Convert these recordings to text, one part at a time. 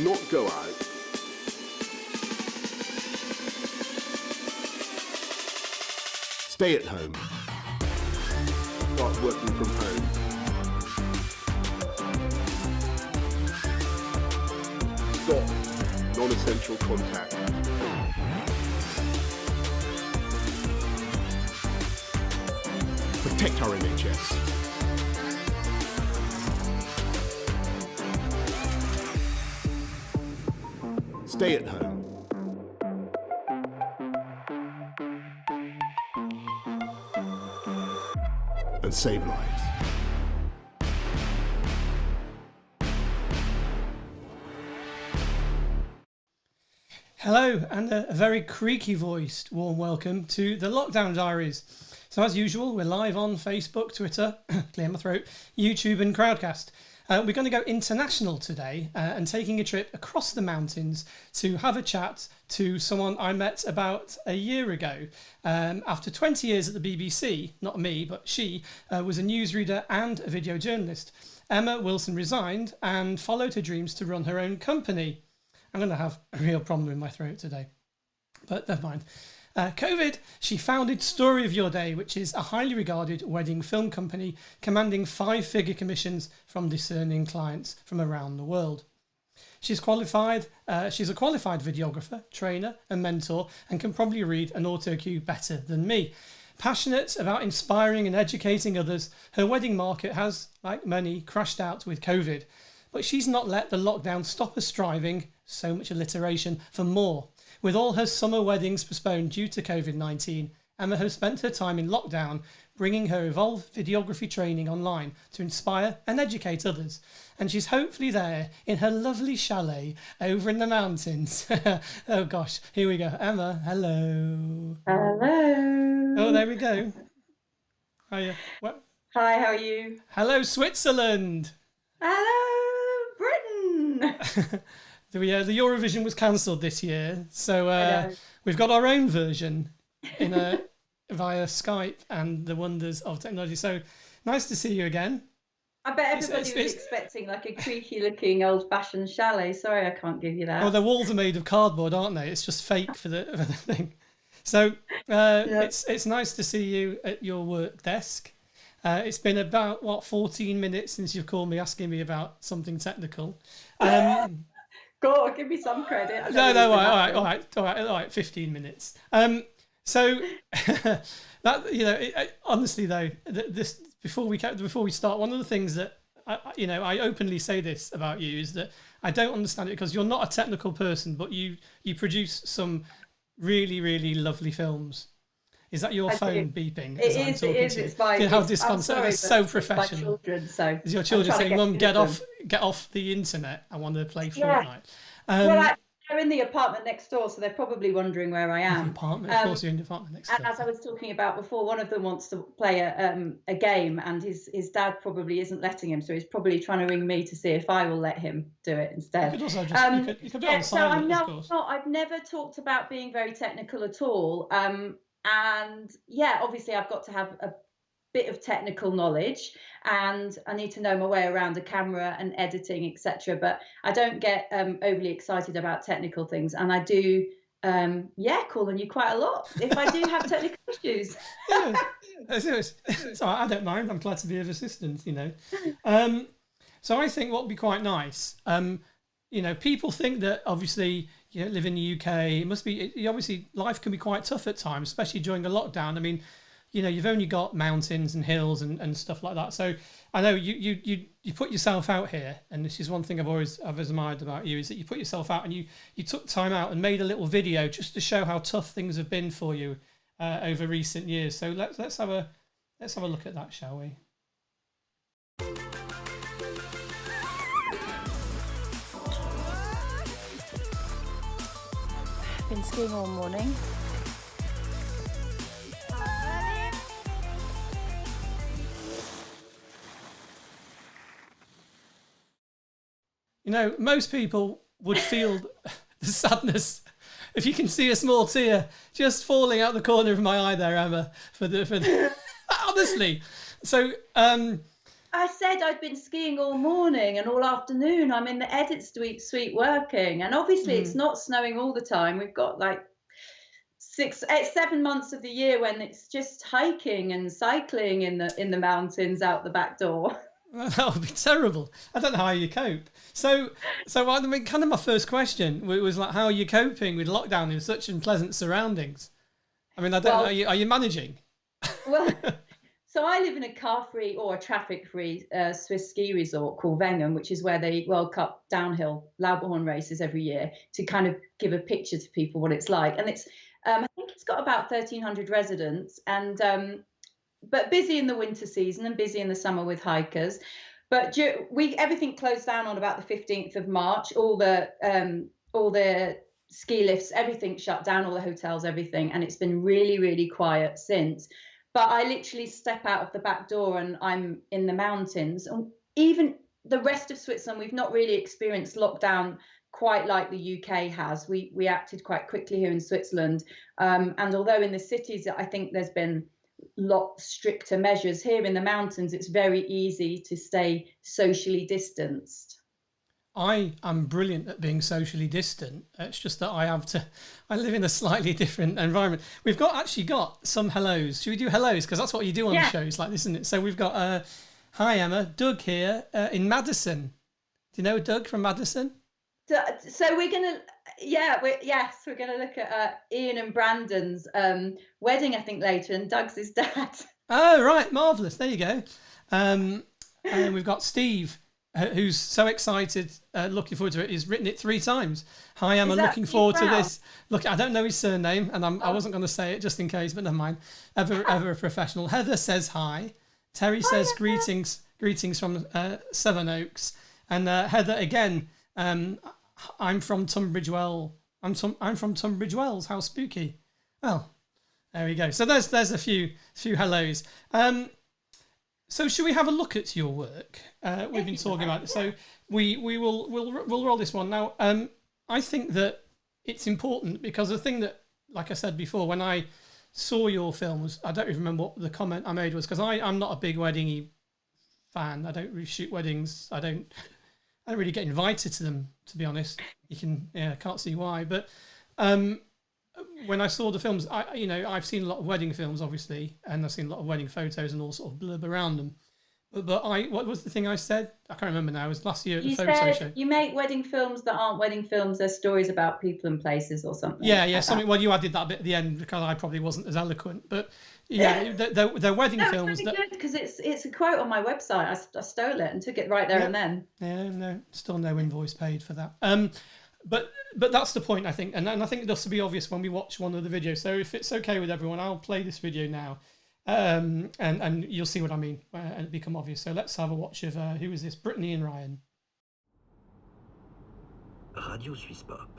not go out. Stay at home. Start working from home. Stop non-essential contact. Protect our NHS. Stay at home. And save lives. Hello, and a very creaky voiced warm welcome to the Lockdown Diaries. So as usual, we're live on Facebook, Twitter, clear my throat, YouTube and Crowdcast. We're going to go international today and taking a trip across the mountains to have a chat to someone I met about a year ago. After 20 years at the BBC, not me, but she was a newsreader and a video journalist. Emma Wilson resigned and followed her dreams to run her own company. I'm going to have a real problem with my throat today, but never mind. COVID, she founded Story of Your Day, which is a highly regarded wedding film company commanding 5-figure commissions from discerning clients from around the world. She's a qualified videographer, trainer and mentor, and can probably read an auto cue better than me. Passionate about inspiring and educating others, her wedding market has, like many, crashed out with COVID. But she's not let the lockdown stop her striving, so much alliteration, for more. With all her summer weddings postponed due to COVID-19, Emma has spent her time in lockdown bringing her Evolve Videography Training online to inspire and educate others. And she's hopefully there in her lovely chalet over in the mountains. Oh gosh, here we go. Emma, hello. Hello. Oh, there we go. Hiya. What? Hi, how are you? Hello, Switzerland. Hello, Britain. The Eurovision was cancelled this year, so we've got our own version in via Skype and the wonders of technology. So nice to see you again. I bet everybody was expecting like a creaky-looking old-fashioned chalet. Sorry, I can't give you that. Oh, the walls are made of cardboard, aren't they? It's just fake for the thing. So it's nice to see you at your work desk. It's been about 14 minutes since you've called me asking me about something technical. Go on, give me some credit. No, all right. 15 minutes. So that honestly though, this before we start, one of the things that I openly say this about you is that I don't understand it because you're not a technical person, but you produce some really, really lovely films. Is that your phone beeping? It is. It's fine. How disconcerting! It's so professional. My children, so is your children saying, "Mum, get off the internet. I want to play Fortnite." Well, they're in the apartment next door, so they're probably wondering where I am. Apartment, of course, you're in the apartment next door. And as I was talking about before, one of them wants to play a game, and his dad probably isn't letting him, so he's probably trying to ring me to see if I will let him do it instead. You could also just you could be on silent, of course. I've never talked about being very technical at all. And yeah, obviously I've got to have a bit of technical knowledge and I need to know my way around the camera and editing, etc. But I don't get overly excited about technical things, and I do call on you quite a lot if I do have technical issues. Yeah, it's all right, I don't mind. I'm glad to be of assistance, So I think what would be quite nice, people think that obviously live in the UK, it must be, obviously life can be quite tough at times, especially during a lockdown. I mean, you've only got mountains and hills and stuff like that. So I know you put yourself out here, and this is one thing I've admired about you, is that you put yourself out and you took time out and made a little video just to show how tough things have been for you over recent years. So let's have a look at that, shall we? Been skiing all morning. Most people would feel the sadness if you can see a small tear just falling out the corner of my eye there, Emma. For the honestly, so I'm I said I'd been skiing all morning and all afternoon. I'm in the edit suite working, and obviously it's not snowing all the time. We've got like 7 months of the year when it's just hiking and cycling in the mountains out the back door. Well, that would be terrible. I don't know how you cope. So I mean, kind of my first question was like, how are you coping with lockdown in such unpleasant surroundings? I mean, I don't know. Are you managing? Well, so I live in a car-free or a traffic-free Swiss ski resort called Wengen, which is where they World Cup downhill Lauberhorn races every year, to kind of give a picture to people what it's like. And it's I think it's got about 1,300 residents, and but busy in the winter season and busy in the summer with hikers. But everything closed down on about the 15th of March. All the ski lifts, everything shut down, all the hotels, everything. And it's been really, really quiet since. But I literally step out of the back door and I'm in the mountains. And even the rest of Switzerland, we've not really experienced lockdown quite like the UK has. We acted quite quickly here in Switzerland. And although in the cities, I think there's been lot stricter measures, here in the mountains, it's very easy to stay socially distanced. I am brilliant at being socially distant. It's just that I live in a slightly different environment. We've actually got some hellos. Should we do hellos? Because that's what you do on shows like this, isn't it? So we've got, hi Emma, Doug here in Madison. Do you know Doug from Madison? So we're going to, we're going to look at Ian and Brandon's wedding, I think, later, and Doug's his dad. Oh, right. Marvellous. There you go. And we've got Steve, who's so excited, looking forward to it. He's written it 3 times. Hi, Emma, looking forward to this. Look, I don't know his surname, and I wasn't going to say it just in case, but never mind. Ever a professional. Heather says hi. Terry says greetings from Seven Oaks. And Heather, again, I'm from Tunbridge Wells. I'm from Tunbridge Wells. How spooky. Well, there we go. So there's a few hellos. So should we have a look at your work? We've been talking about it. So we'll roll this one now. I think that it's important because the thing that, like I said before, when I saw your films, I don't even remember what the comment I made was, because I'm not a big wedding fan. I don't really shoot weddings. I don't really get invited to them, to be honest. Can't see why. But when I saw the films, I've seen a lot of wedding films, obviously, and I've seen a lot of wedding photos and all sort of blurb around them. But what was the thing I said? I can't remember now. It was last year at the photo show. You make wedding films that aren't wedding films. They're stories about people and places or something. Yeah, something. Well, you added that bit at the end because I probably wasn't as eloquent. But yeah, they're wedding films. That's really good because it's a quote on my website. I stole it and took it right there and then. Yeah, no, still no invoice paid for that. But that's the point, I think, and I think it has to be obvious when we watch one of the videos. So if it's okay with everyone, I'll play this video now, and you'll see what I mean, and it become obvious. So let's have a watch of who is this? Brittany and Ryan. Radio Suisse Pop.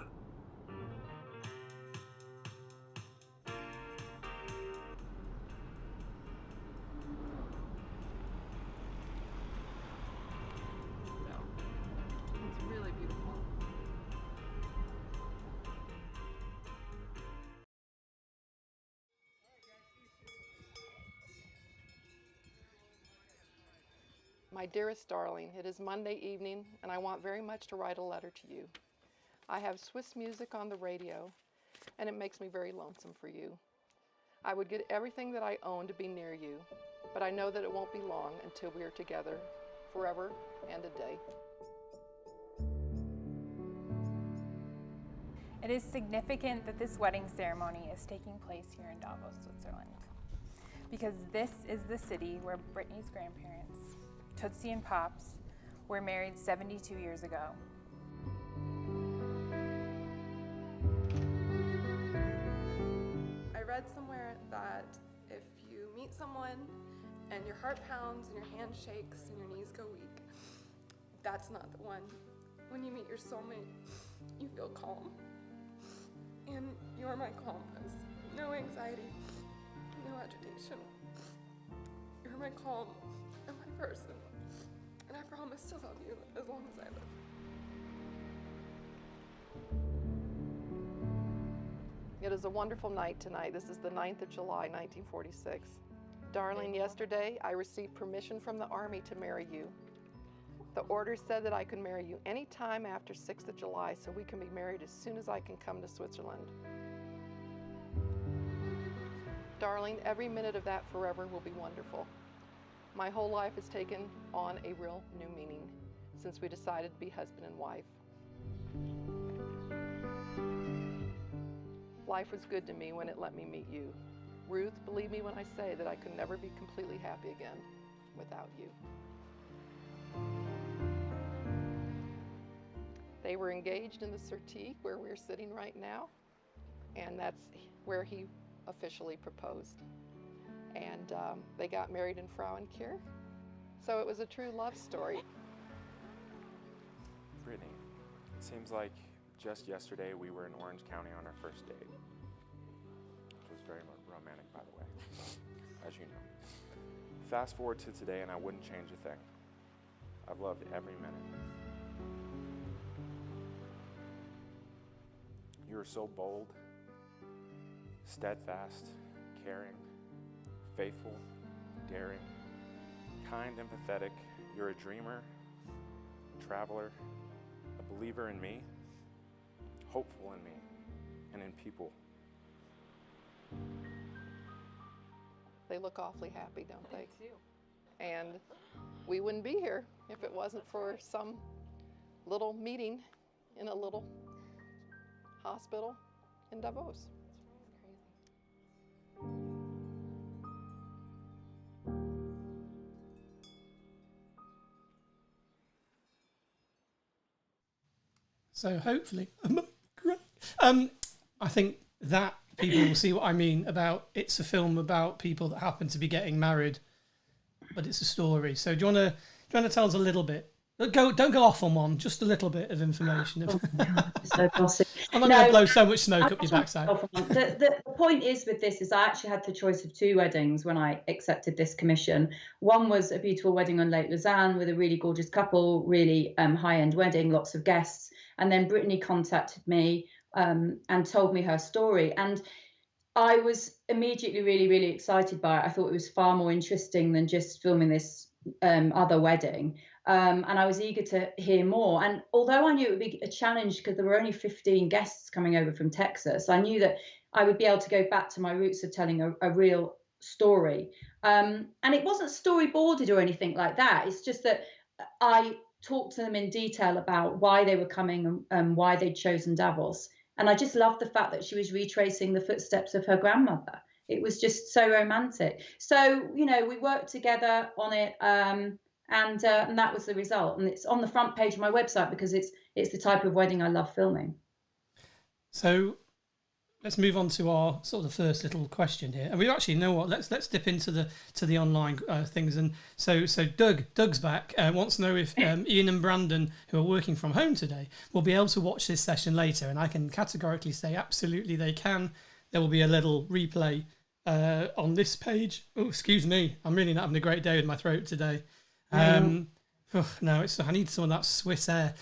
My dearest darling, it is Monday evening, and I want very much to write a letter to you. I have Swiss music on the radio, and it makes me very lonesome for you. I would give everything that I own to be near you, but I know that it won't be long until we are together, forever and a day. It is significant that this wedding ceremony is taking place here in Davos, Switzerland, because this is the city where Brittany's grandparents, Tootsie and Pops, were married 72 years ago. I read somewhere that if you meet someone and your heart pounds and your hand shakes and your knees go weak, that's not the one. When you meet your soulmate, you feel calm. And you're my calmness. No anxiety, no agitation. You're my calm and my person. And I promise to love you as long as I live. It is a wonderful night tonight. This is the 9th of July, 1946. Darling, yesterday I received permission from the Army to marry you. The order said that I could marry you any time after 6th of July, so we can be married as soon as I can come to Switzerland. Darling, every minute of that forever will be wonderful. My whole life has taken on a real new meaning since we decided to be husband and wife. Life was good to me when it let me meet you. Ruth, believe me when I say that I could never be completely happy again without you. They were engaged in the Settee where we're sitting right now, and that's where he officially proposed. And they got married in Frauenkirch, so it was a true love story. Brittany, it seems like just yesterday we were in Orange County on our first date, which was very romantic, by the way, as you know. Fast forward to today and I wouldn't change a thing. I've loved every minute. You are so bold, steadfast, caring, faithful, daring, kind, empathetic. You're a dreamer, a traveler, a believer in me, hopeful in me, and in people. They look awfully happy, don't they? They do. And we wouldn't be here if it wasn't for some little meeting in a little hospital in Davos. So hopefully, great. I think that people will see what I mean about it's a film about people that happen to be getting married, but it's a story. So do you want to tell us a little bit? Don't go off on one. Just a little bit of information. So bossy. I'm not going to blow so much smoke up your The backside. point is with this is I actually had the choice of 2 weddings when I accepted this commission. One was a beautiful wedding on Lake Lausanne with a really gorgeous couple, really high-end wedding, lots of guests. And then Brittany contacted me and told me her story. And I was immediately really, really excited by it. I thought it was far more interesting than just filming this other wedding. And I was eager to hear more. And although I knew it would be a challenge because there were only 15 guests coming over from Texas, I knew that I would be able to go back to my roots of telling a real story. And it wasn't storyboarded or anything like that. It's just that I talked to them in detail about why they were coming and why they'd chosen Davos. And I just loved the fact that she was retracing the footsteps of her grandmother. It was just so romantic. So, you know, we worked together on it. And that was the result. And it's on the front page of my website because it's the type of wedding I love filming. So let's move on to our sort of the first little question here. And we actually know what. Let's dip into the online things. And so Doug's back. Wants to know if Ian and Brandon, who are working from home today, will be able to watch this session later. And I can categorically say absolutely they can. There will be a little replay on this page. Oh, excuse me. I'm really not having a great day with my throat today. No, I need some of that Swiss air.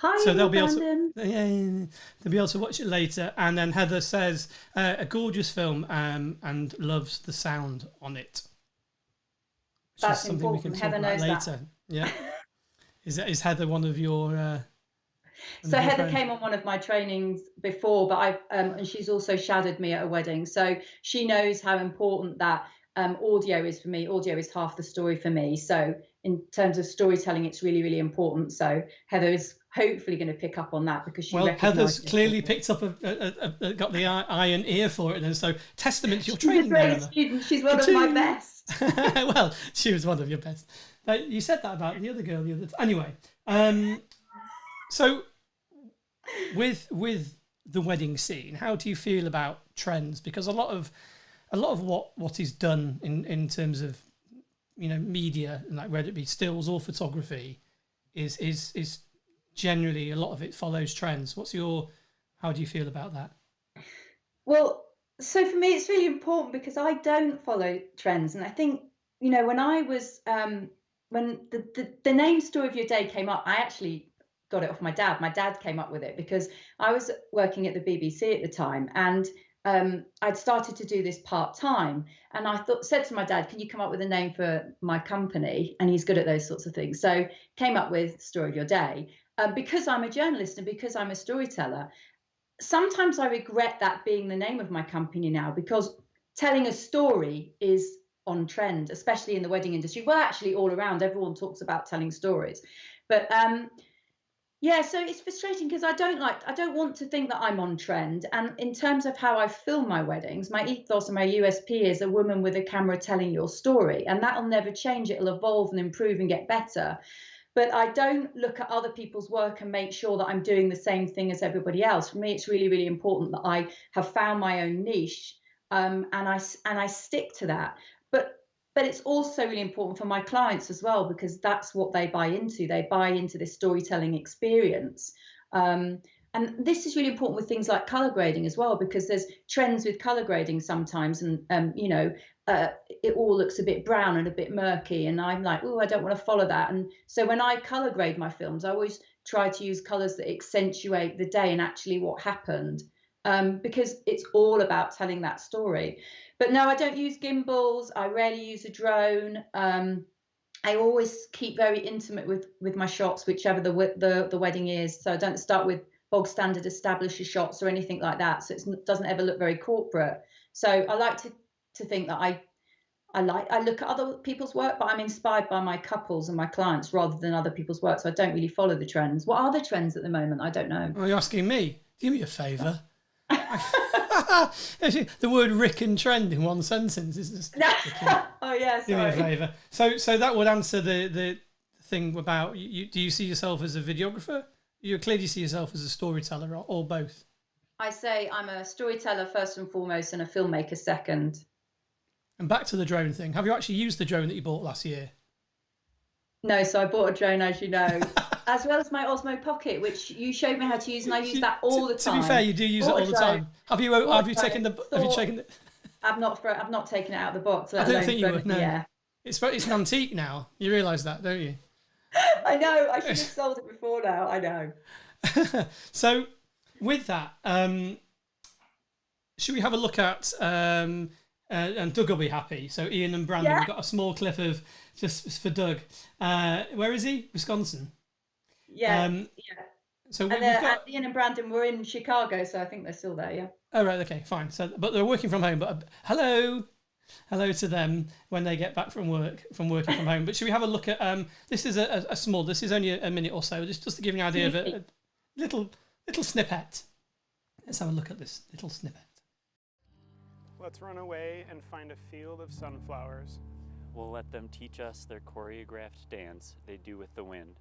Hi, so they'll be Brandon. They'll be able to watch it later. And then Heather says a gorgeous film and loves the sound on it. Which That's is something important. we can talk Heather about knows later. Yeah. Is Heather one of your? So Heather came on one of my trainings before, but and she's also shadowed me at a wedding. So she knows how important that audio is for me. Audio is half the story for me. So in terms of storytelling, it's really, really important. So Heather is hopefully going to pick up on that because she Heather's clearly picked up got the eye and ear for it, and so testament to your training. She's a great student. She's one of my best. Well, she was one of your best. You said that about the other girl the other time. Anyway, so with the wedding scene, how do you feel about trends? Because a lot of what is done in terms of media, like whether it be stills or photography, is generally a lot of it follows trends. How do you feel about that? Well, so for me, it's really important because I don't follow trends, and I think when I was when the name Story of Your Day came up, I actually got it off my dad. My dad came up with it because I was working at the BBC at the time, and I'd started to do this part-time, and I said to my dad, can you come up with a name for my company? And he's good at those sorts of things. So came up with Story of Your Day. Because I'm a journalist and because I'm a storyteller, sometimes I regret that being the name of my company now, because telling a story is on trend, especially in the wedding industry. Well, actually all around, everyone talks about telling stories. But yeah, so it's frustrating because I don't want to think that I'm on trend. And in terms of how I film my weddings, my ethos and my USP is a woman with a camera telling your story, and that'll never change. It'll evolve and improve and get better. But I don't look at other people's work and make sure that I'm doing the same thing as everybody else. For me, it's really, really important that I have found my own niche, and I stick to that. But it's also really important for my clients as well, because that's what they buy into. They buy into this storytelling experience. And this is really important with things like color grading as well, because there's trends with color grading sometimes, and it all looks a bit brown and a bit murky, and I'm like, oh, I don't want to follow that. And so when I color grade my films, I always try to use colors that accentuate the day and actually what happened, because it's all about telling that story. But no, I don't use gimbals. I rarely use a drone. I always keep very intimate with my shots, whichever the wedding is. So I don't start with bog standard establisher shots or anything like that. So it doesn't ever look very corporate. So I like to think that I look at other people's work, but I'm inspired by my couples and my clients rather than other people's work. So I don't really follow the trends. What are the trends at the moment? I don't know. Are you asking me? Do me a favour. The word Rick and trend in one sentence is just oh yeah, sorry. Do me a favour. So that would answer the thing about you. Do you see yourself as a videographer? You clearly see yourself as a storyteller, or both? I say I'm a storyteller first and foremost, and a filmmaker second. And back to the drone thing. Have you actually used the drone that you bought last year? No, so I bought a drone, as you know, as well as my Osmo Pocket, which you showed me how to use, and I use that all the time. To be fair, you do use it all the time. Have you taken the? I've not taken it out of the box. I don't think you would. No. Yeah. It's an antique now. You realise that, don't you? I know. I should have sold it before now. I know. So, with that, should we have a look at? And Doug will be happy. So Ian and Brandon, we've got a small clip of just for Doug. Where is he? Wisconsin. Yeah. Yeah. So and Ian and Brandon were in Chicago, so I think they're still there. Yeah. Oh right, okay, fine. So, but they're working from home. But hello to them when they get back from working from home. But should we have a look at? This is a small. This is only a minute or so. Just to give you an idea of a little snippet. Let's have a look at this little snippet. Let's run away and find a field of sunflowers. We'll let them teach us their choreographed dance they do with the wind.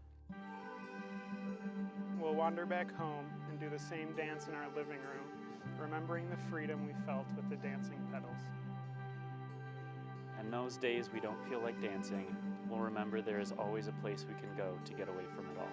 We'll wander back home and do the same dance in our living room, remembering the freedom we felt with the dancing petals. And those days we don't feel like dancing, we'll remember there is always a place we can go to get away from it all.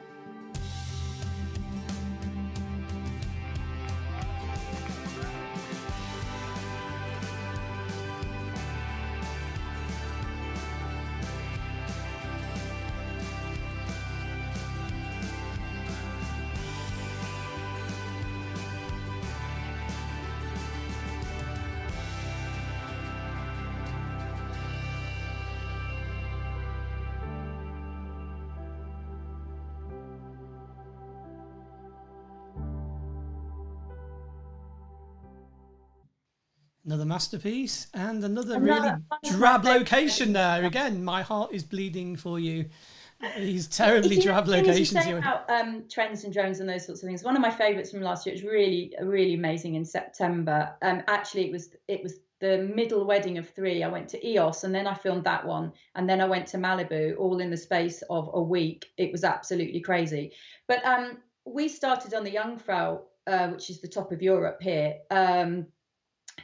Another masterpiece and another really drab location there. Again, my heart is bleeding for you. These terribly drab locations. About trends and drones and those sorts of things. One of my favourites from last year. It was really amazing in September. Actually, it was the middle wedding of 3. I went to EOS and then I filmed that one, and then I went to Malibu, all in the space of a week. It was absolutely crazy. But we started on the Jungfrau, which is the top of Europe here.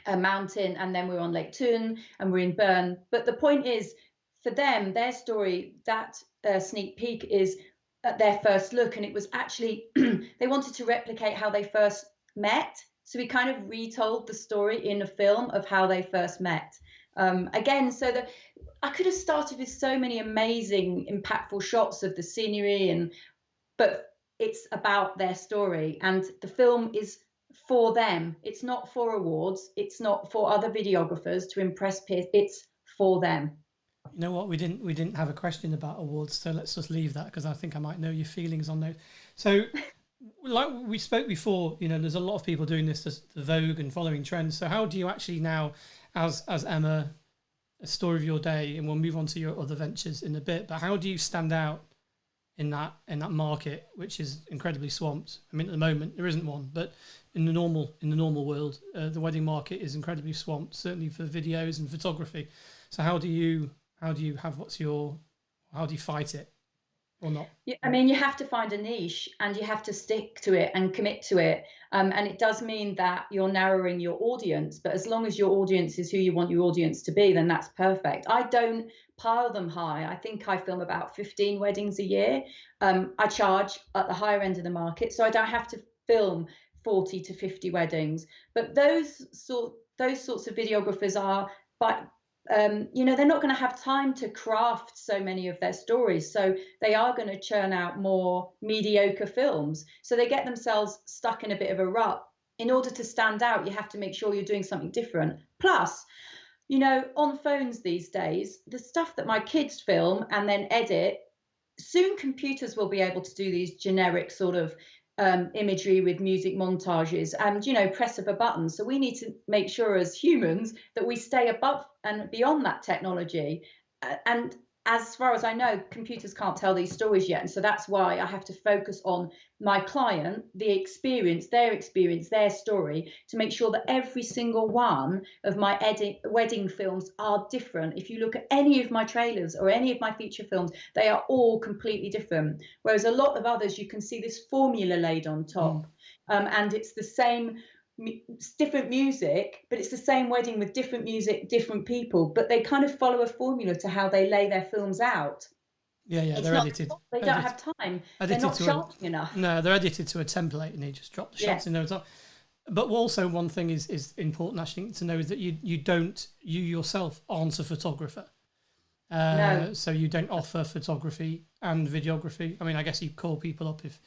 A mountain, and then we're on Lake Thun and we're in Bern. But the point is, for them, their story, that sneak peek is at their first look, and it was actually they wanted to replicate how they first met, so we kind of retold the story in a film of how they first met. Again, so that I could have started with so many amazing impactful shots of the scenery, but it's about their story, and the film is for them. It's not for awards. It's not for other videographers to impress peers. It's for them. You know what? We didn't have a question about awards, so let's just leave that because I think I might know your feelings on those. So, like we spoke before, you know, there's a lot of people doing this, the Vogue and following trends. So, how do you actually now, as Emma, a story of your day, and we'll move on to your other ventures in a bit. But how do you stand out in that market, which is incredibly swamped? I mean, at the moment there isn't one, but in the normal world, the wedding market is incredibly swamped, certainly for videos and photography. So how do you fight it or not? Yeah, I mean, you have to find a niche and you have to stick to it and commit to it. And it does mean that you're narrowing your audience, but as long as your audience is who you want your audience to be, then that's perfect. I don't pile them high. I think I film about 15 weddings a year. I charge at the higher end of the market, so I don't have to film 40 to 50 weddings. But those sorts of videographers are, but they're not going to have time to craft so many of their stories. So they are going to churn out more mediocre films. So they get themselves stuck in a bit of a rut. In order to stand out, you have to make sure you're doing something different. Plus, you know, on phones these days, the stuff that my kids film and then edit, soon computers will be able to do these generic sort of imagery with music montages and, you know, press of a button. So we need to make sure as humans that we stay above and beyond that technology. And as far as I know, computers can't tell these stories yet. And so that's why I have to focus on my client, their experience, their story, to make sure that every single one of my wedding films are different. If you look at any of my trailers or any of my feature films, they are all completely different. Whereas a lot of others, you can see this formula laid on top. And it's the same, it's different music, but it's the same wedding with different music, different people, but they kind of follow a formula to how they lay their films out. Yeah, they're edited. They don't have time. They're not sharp enough. No, they're edited to a template, and they just drop the shots in there. But also, one thing is important, actually, to know is that you yourself aren't a photographer. No. So you don't offer photography and videography. I mean, I guess you call people up if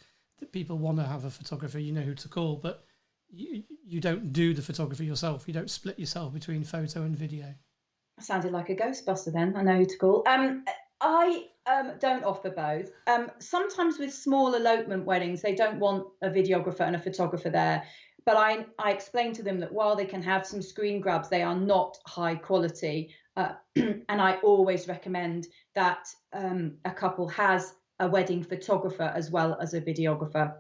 people want to have a photographer. You know who to call, but you don't do the photography yourself. You don't split yourself between photo and video. I sounded like a Ghostbuster then. I know who to call. I don't offer both. Sometimes with small elopement weddings, they don't want a videographer and a photographer there. But I explain to them that while they can have some screen grabs, they are not high quality. And I always recommend that a couple has a wedding photographer as well as a videographer.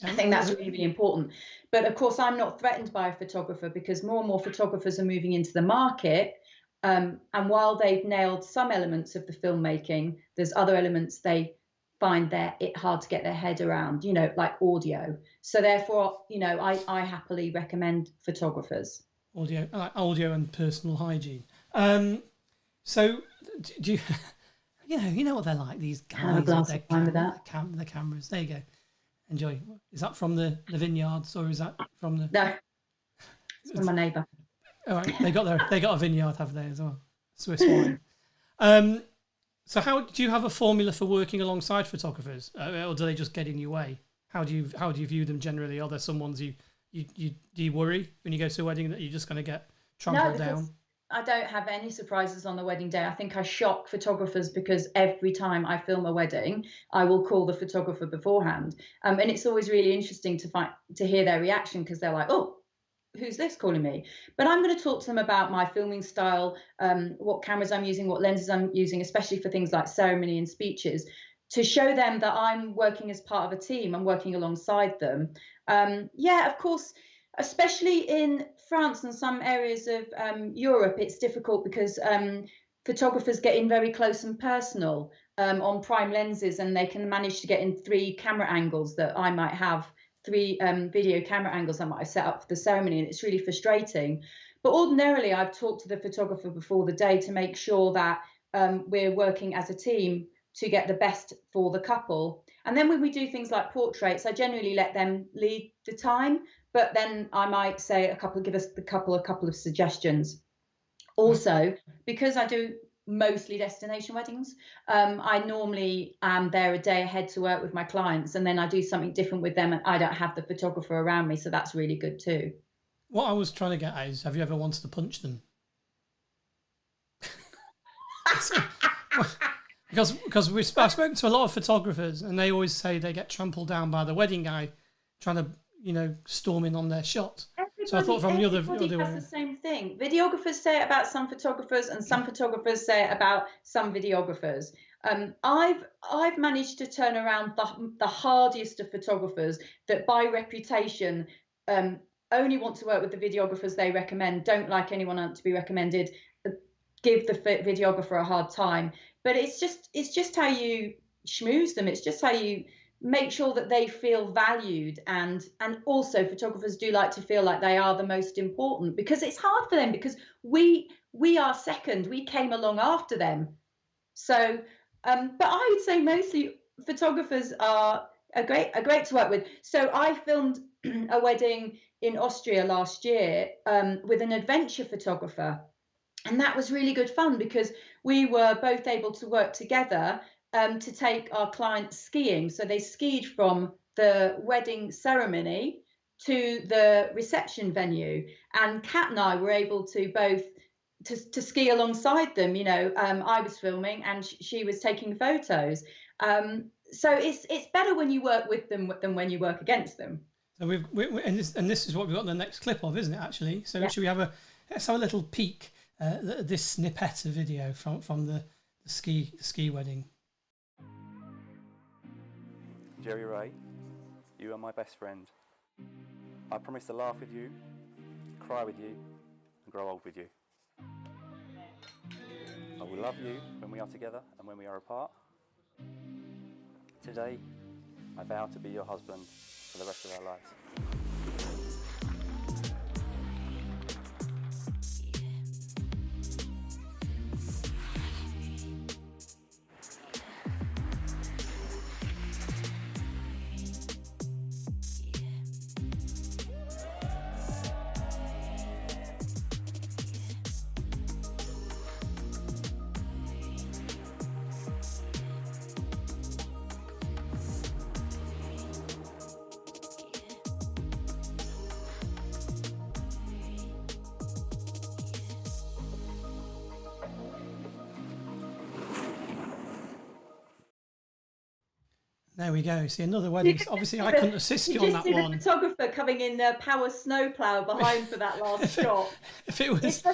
I think that's really, really important. But of course, I'm not threatened by a photographer because more and more photographers are moving into the market. And while they've nailed some elements of the filmmaking, there's other elements they find it hard to get their head around, you know, like audio. So therefore, you know, I happily recommend photographers. Audio and personal hygiene. So do you, you know what they're like, these guys with the cameras. There you go. Enjoy. Is that from the vineyards or is that from the? No, it's from my neighbour. All right, they got a vineyard, have they, as well? Swiss wine. So how do you have a formula for working alongside photographers, or do they just get in your way? How do you view them generally? Are there some ones do you worry when you go to a wedding that you're just going to get trampled down? I don't have any surprises on the wedding day. I think I shock photographers because every time I film a wedding, I will call the photographer beforehand, and it's always really interesting to hear their reaction because they're like, "Oh, who's this calling me?" But I'm going to talk to them about my filming style, what cameras I'm using, what lenses I'm using, especially for things like ceremony and speeches, to show them that I'm working as part of a team. I'm working alongside them. Of course, especially in France and some areas of Europe, it's difficult because photographers get in very close and personal on prime lenses, and they can manage to get in 3 camera angles that I might have, 3 video camera angles I might have set up for the ceremony, and it's really frustrating. But ordinarily, I've talked to the photographer before the day to make sure that we're working as a team to get the best for the couple. And then when we do things like portraits, I generally let them lead the time, but then I might say give us the couple a couple of suggestions. Also, because I do mostly destination weddings. I normally am there a day ahead to work with my clients, and then I do something different with them, and I don't have the photographer around me, so that's really good too. What I was trying to get at is, have you ever wanted to punch them? Because I've spoken to a lot of photographers, and they always say they get trampled down by the wedding guy trying to, storm in on their shot. So I thought from the other Everybody way. has the same thing. Videographers say it about some photographers, and some photographers say it about some videographers. I've managed to turn around the hardest of photographers that, by reputation, only want to work with the videographers they recommend, don't like anyone else to be recommended, give the videographer a hard time. But it's just how you schmooze them. It's just how you make sure that they feel valued, and also photographers do like to feel like they are the most important, because it's hard for them, because we are second. We came along after them. So but I would say mostly photographers are great to work with. So I filmed a wedding in Austria last year with an adventure photographer, and that was really good fun, because we were both able to work together to take our clients skiing. So they skied from the wedding ceremony to the reception venue, and Kat and I were able to both to ski alongside them. I was filming and she was taking photos. So it's better when you work with them than when you work against them. So this is what we've got the next clip of, isn't it? Actually, so yeah. Should we let's have a little peek at this snippet of video from the ski wedding. Jerry Ray, you are my best friend. I promise to laugh with you, cry with you, and grow old with you. I will love you when we are together and when we are apart. Today, I vow to be your husband for the rest of our lives. There we go. See, another wedding. Obviously, I couldn't assist you on that one. The photographer coming in the power snowplow behind for that last shot. If it was,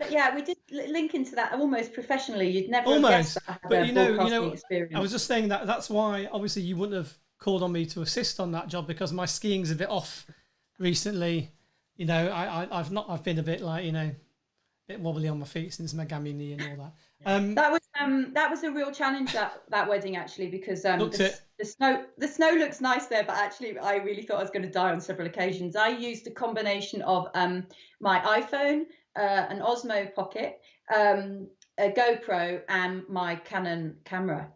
yeah, we did link into that almost professionally. You'd never almost. Have guessed that. But Experience. I was just saying that's why obviously you wouldn't have called on me to assist on that job, because my skiing's a bit off recently. I've been a bit like a bit wobbly on my feet since my gammy knee and all that. That was a real challenge, that wedding, actually, because the snow looks nice there, but actually I really thought I was going to die on several occasions. I used a combination of my iPhone, an Osmo Pocket, a GoPro, and my Canon camera.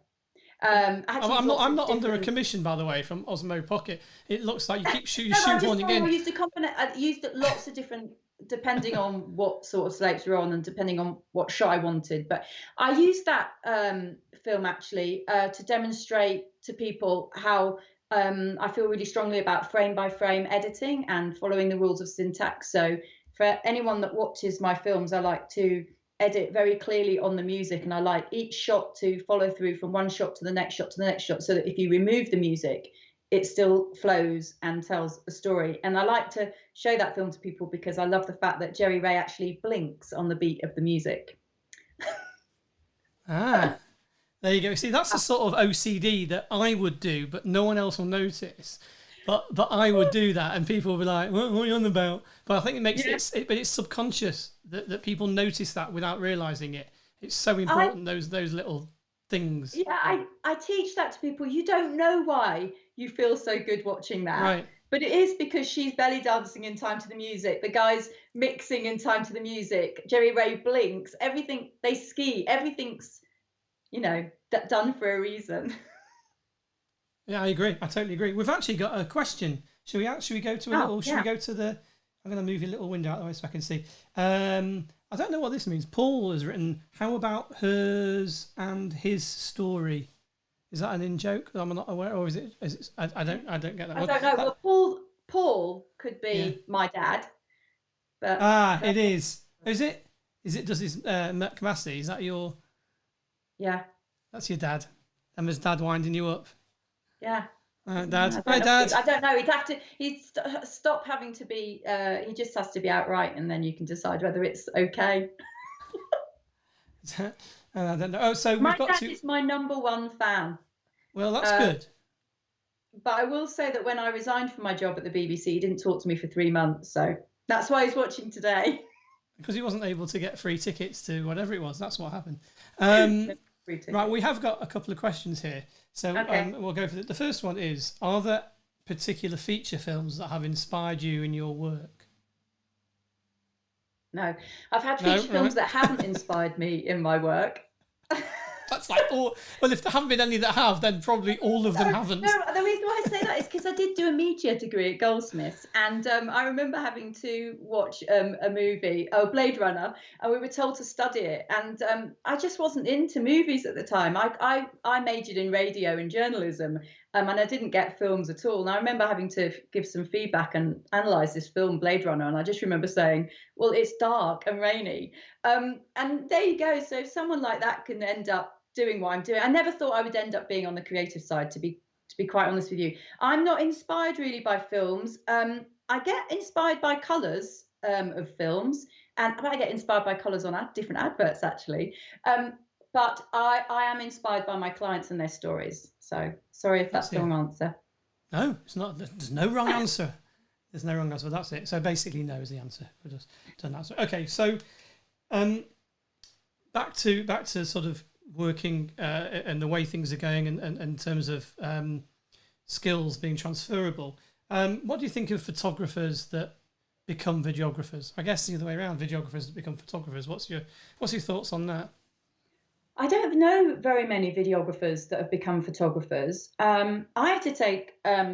I'm not under a commission, by the way, from Osmo Pocket. It looks like you keep shoehorning in. I used lots of different, depending on what sort of slopes you're on and depending on what shot I wanted. But I used that film actually to demonstrate to people how I feel really strongly about frame by frame editing and following the rules of syntax. So for anyone that watches my films, I like to edit very clearly on the music, and I like each shot to follow through from one shot to the next shot to the next shot, so that if you remove the music, it still flows and tells a story. And I like to show that film to people because I love the fact that Jerry Ray actually blinks on the beat of the music. There you go. See, that's the sort of OCD that I would do, but no one else will notice. But I would do that, and people will be like, what are you on about? But I think it makes but it's subconscious that people notice that without realising it. It's so important, those little things. Yeah, I teach that to people. You don't know why you feel so good watching that. Right. But it is because she's belly dancing in time to the music. The guy's mixing in time to the music. Jerry Ray blinks. Everything, they ski. Everything's, done for a reason. Yeah, I agree. I totally agree. We've actually got a question. Should we go to a little? Should we go to the? I'm going to move your little window out of the way so I can see. I don't know what this means. Paul has written, how about hers and his story? Is that an in-joke that I'm not aware, or is it? I don't get that. I don't know. Well, Paul could be my dad. But it is. Is it? Does his Mert Kamasi? Is that your? Yeah. That's your dad. Emma's dad winding you up. Yeah. Dad. Hi, Dad. I don't know. He'd stop having to be. He just has to be outright, and then you can decide whether it's okay. I don't know. Oh, so my we've got dad is my #1 fan. Well, that's good. But I will say that when I resigned from my job at the BBC, he didn't talk to me for 3 months. So that's why he's watching today. Because he wasn't able to get free tickets to whatever it was. That's what happened. Right, we have got a couple of questions here. So we'll go for the first one is, are there particular feature films that have inspired you in your work? No. I've had feature films that haven't inspired me in my work. That's like, well, if there haven't been any that have, then probably all of them haven't. No, the reason why I say that is because I did do a media degree at Goldsmiths, and I remember having to watch a movie, Blade Runner, and we were told to study it, and I just wasn't into movies at the time. I majored in radio and journalism, and I didn't get films at all. And I remember having to give some feedback and analyse this film, Blade Runner, and I just remember saying, well, it's dark and rainy. And there you go. So if someone like that can end up doing what I'm doing, I never thought I would end up being on the creative side, to be quite honest with you. I'm not inspired really by films. I get inspired by colours of films, and I get inspired by colours on different adverts, actually. But I am inspired by my clients and their stories. So sorry if that's the wrong answer. No, it's not. There's no wrong answer. There's no wrong answer. That's it. So basically, no is the answer. We'll just turn that. Okay, so back to sort of working and the way things are going, and in terms of skills being transferable. What do you think of photographers that become videographers? I guess the other way around, videographers that become photographers. What's your thoughts on that? I don't know very many videographers that have become photographers. I had to take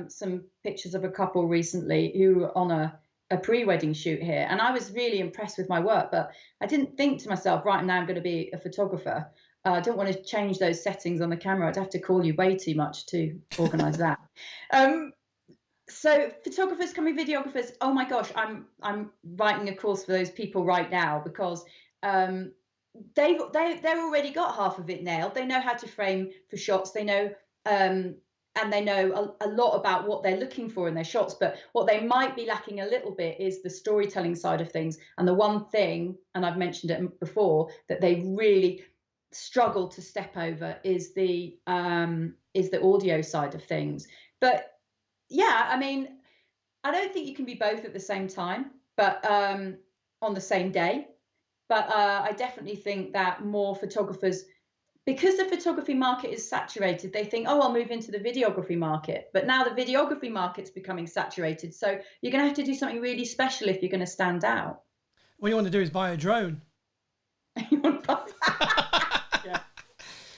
some pictures of a couple recently who were on a pre-wedding shoot here, and I was really impressed with my work, but I didn't think to myself, right now I'm going to be a photographer. I don't want to change those settings on the camera. I'd have to call you way too much to organise that. So photographers coming videographers, oh my gosh, I'm writing a course for those people right now, because they've already got half of it nailed. They know how to frame for shots. They know and they know a lot about what they're looking for in their shots. But what they might be lacking a little bit is the storytelling side of things. And the one thing, and I've mentioned it before, that they really struggle to step over is the audio side of things. But yeah, I mean, I don't think you can be both at the same time, but on the same day. But I definitely think that more photographers, because the photography market is saturated, they think, oh, I'll move into the videography market. But now the videography market's becoming saturated. So you're going to have to do something really special if you're going to stand out. What you want to do is buy a drone.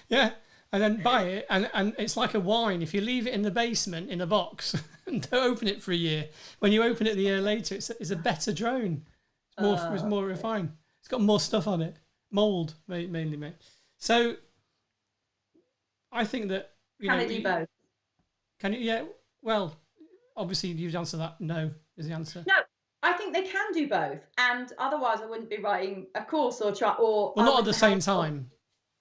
Yeah, and then buy it, and it's like a wine. If you leave it in the basement in a box and don't open it for a year, when you open it the year later, it's a better drone. It's more refined. It's got more stuff on it, mold mainly, mate. So I think that can it do both? Can you? Yeah. Well, obviously you've answered that. No is the answer. No, I think they can do both, and otherwise I wouldn't be writing a course or well, not at the same time.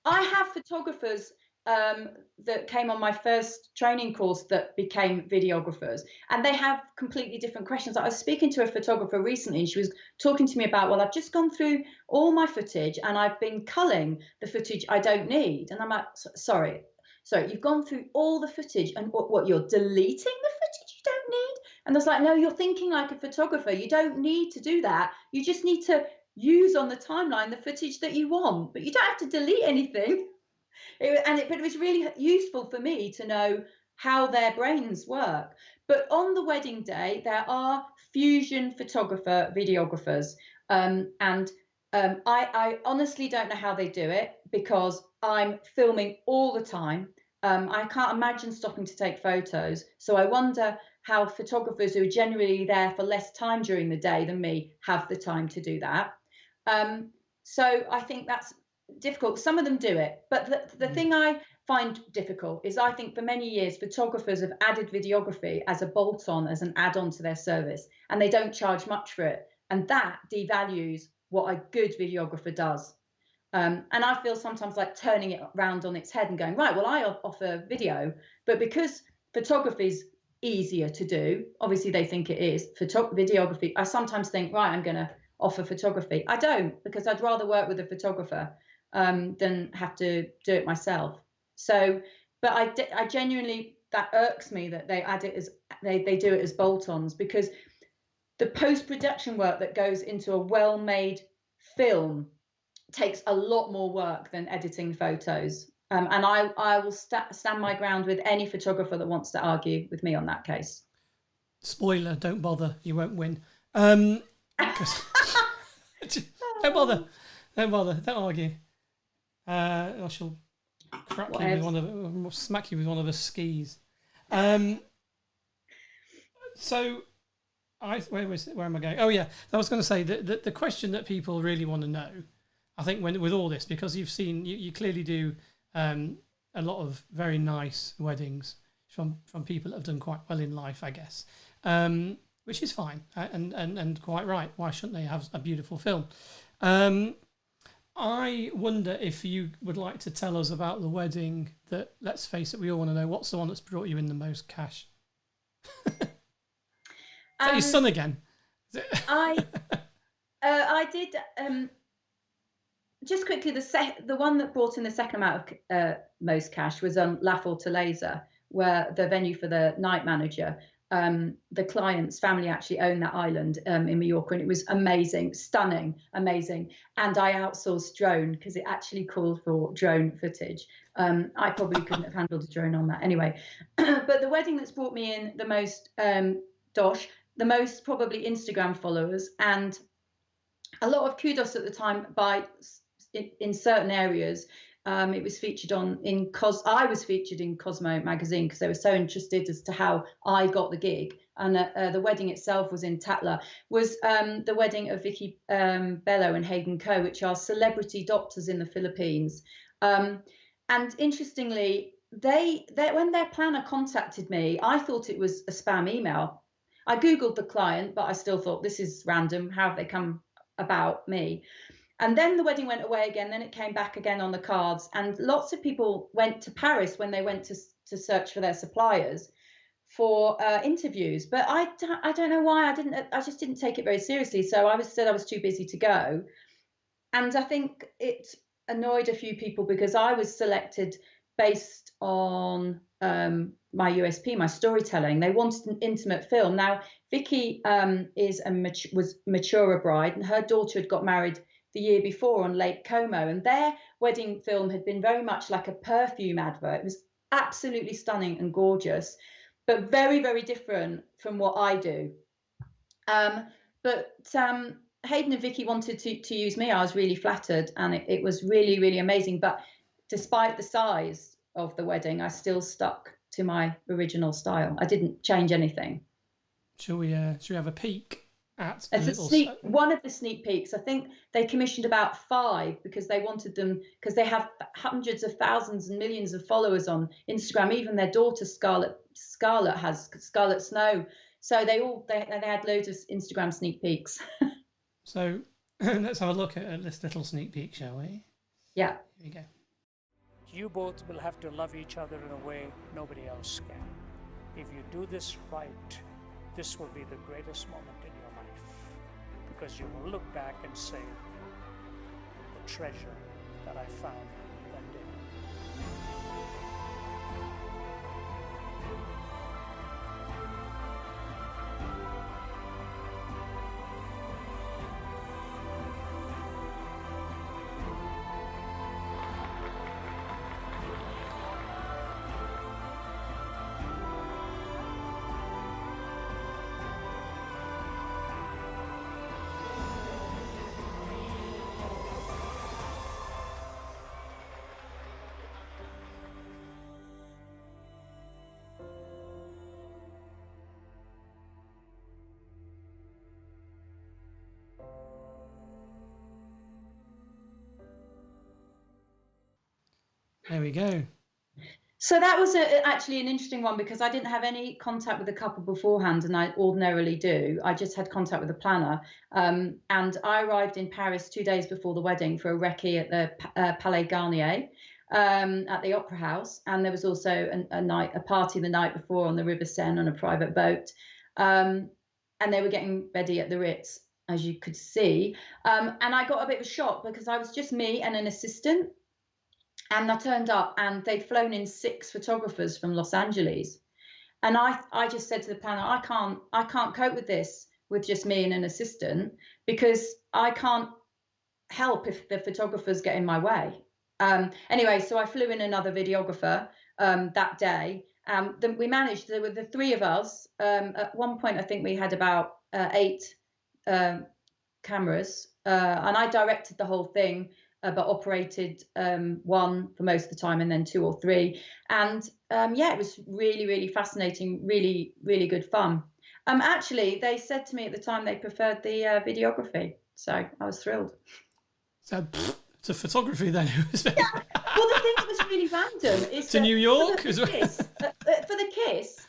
I have photographers that came on my first training course that became videographers, and they have completely different questions. I was speaking to a photographer recently, and she was talking to me about, well, I've just gone through all my footage and I've been culling the footage I don't need. And I'm like, sorry, you've gone through all the footage, and what you're deleting the footage you don't need? And I was like, no, you're thinking like a photographer. You don't need to do that. You just need to use on the timeline the footage that you want, but you don't have to delete anything. But it was really useful for me to know how their brains work. But on the wedding day, there are fusion photographer videographers, and I honestly don't know how they do it, because I'm filming all the time. I can't imagine stopping to take photos. So I wonder how photographers who are generally there for less time during the day than me have the time to do that. So I think that's difficult. Some of them do it, but the thing I find difficult is I think for many years photographers have added videography as a bolt-on, as an add-on to their service, and they don't charge much for it, and that devalues what a good videographer does. And I feel sometimes like turning it around on its head and going, right, well, I offer video, but because photography is easier to do, obviously they think it is, videography, I sometimes think, right, I'm going to offer photography. I don't, because I'd rather work with a photographer than have to do it myself. So, but I genuinely, that irks me that they add it as, they do it as bolt-ons, because the post-production work that goes into a well-made film takes a lot more work than editing photos. And I will stand my ground with any photographer that wants to argue with me on that case. Spoiler, don't bother, you won't win. Don't bother, don't argue. I shall crack you with smack you with one of the skis. So, where am I going? Oh yeah, I was going to say that the question that people really want to know, I think with all this, because you've seen, you clearly do a lot of very nice weddings from people that have done quite well in life, I guess, which is fine and quite right. Why shouldn't they have a beautiful film? I wonder if you would like to tell us about the wedding that, let's face it, we all want to know. What's the one that's brought you in the most cash? Is that your son again? I did. Just quickly, the one that brought in the second amount of most cash was La Fortaleza, where the venue for the night manager, the client's family actually owned that island in Mallorca, and it was amazing, stunning, amazing. And I outsourced drone because it actually called for drone footage. I probably couldn't have handled a drone on that anyway. But the wedding that's brought me in the most the most probably Instagram followers, and a lot of kudos at the time in certain areas. It was featured I was featured in Cosmo magazine because they were so interested as to how I got the gig. And the wedding itself was in Tatler, was the wedding of Vicky Bello and Hayden Coe, which are celebrity doctors in the Philippines. And interestingly, when their planner contacted me, I thought it was a spam email. I Googled the client, but I still thought, this is random. How have they come about me? And then the wedding went away again. Then it came back again on the cards. And lots of people went to Paris when they went to search for their suppliers for interviews. But I don't know why I just didn't take it very seriously. So I was too busy to go. And I think it annoyed a few people because I was selected based on my USP, my storytelling. They wanted an intimate film. Now, Vicky was mature bride, and her daughter had got married the year before on Lake Como, and their wedding film had been very much like a perfume advert. It was absolutely stunning and gorgeous, but very, very different from what I do. But Hayden and Vicky wanted to use me. I was really flattered, and it was really, really amazing. But despite the size of the wedding, I still stuck to my original style. I didn't change anything. Shall we have a peek at one of the sneak peeks? I think they commissioned about 5 because they wanted them, because they have hundreds of thousands and millions of followers on Instagram. Even their daughter Scarlett has Scarlett Snow. So they had loads of Instagram sneak peeks. So let's have a look at this little sneak peek, shall we? Yeah. Here we go. You both will have to love each other in a way nobody else can. If you do this right, this will be the greatest moment in your life, because you will look back and say, the treasure that I found that day. There we go. So that was actually an interesting one because I didn't have any contact with the couple beforehand, and I ordinarily do. I just had contact with the planner. And I arrived in Paris 2 days before the wedding for a recce at the Palais Garnier at the Opera House. And there was also a party the night before on the River Seine on a private boat. And they were getting ready at the Ritz, as you could see. And I got a bit of a shock because I was just me and an assistant. And I turned up and they'd flown in 6 photographers from Los Angeles. And I just said to the planner, I can't cope with this with just me and an assistant, because I can't help if the photographers get in my way. Anyway, so I flew in another videographer that day. Then we managed, there were the 3 of us. At one point, I think we had about 8 cameras. And I directed the whole thing. But operated 1 for most of the time, and then 2 or 3. And yeah, it was really, really fascinating, really, really good fun. Actually, they said to me at the time they preferred the videography. So I was thrilled. So to photography then? Yeah. Well, the thing that was really random is to New York? For the kiss,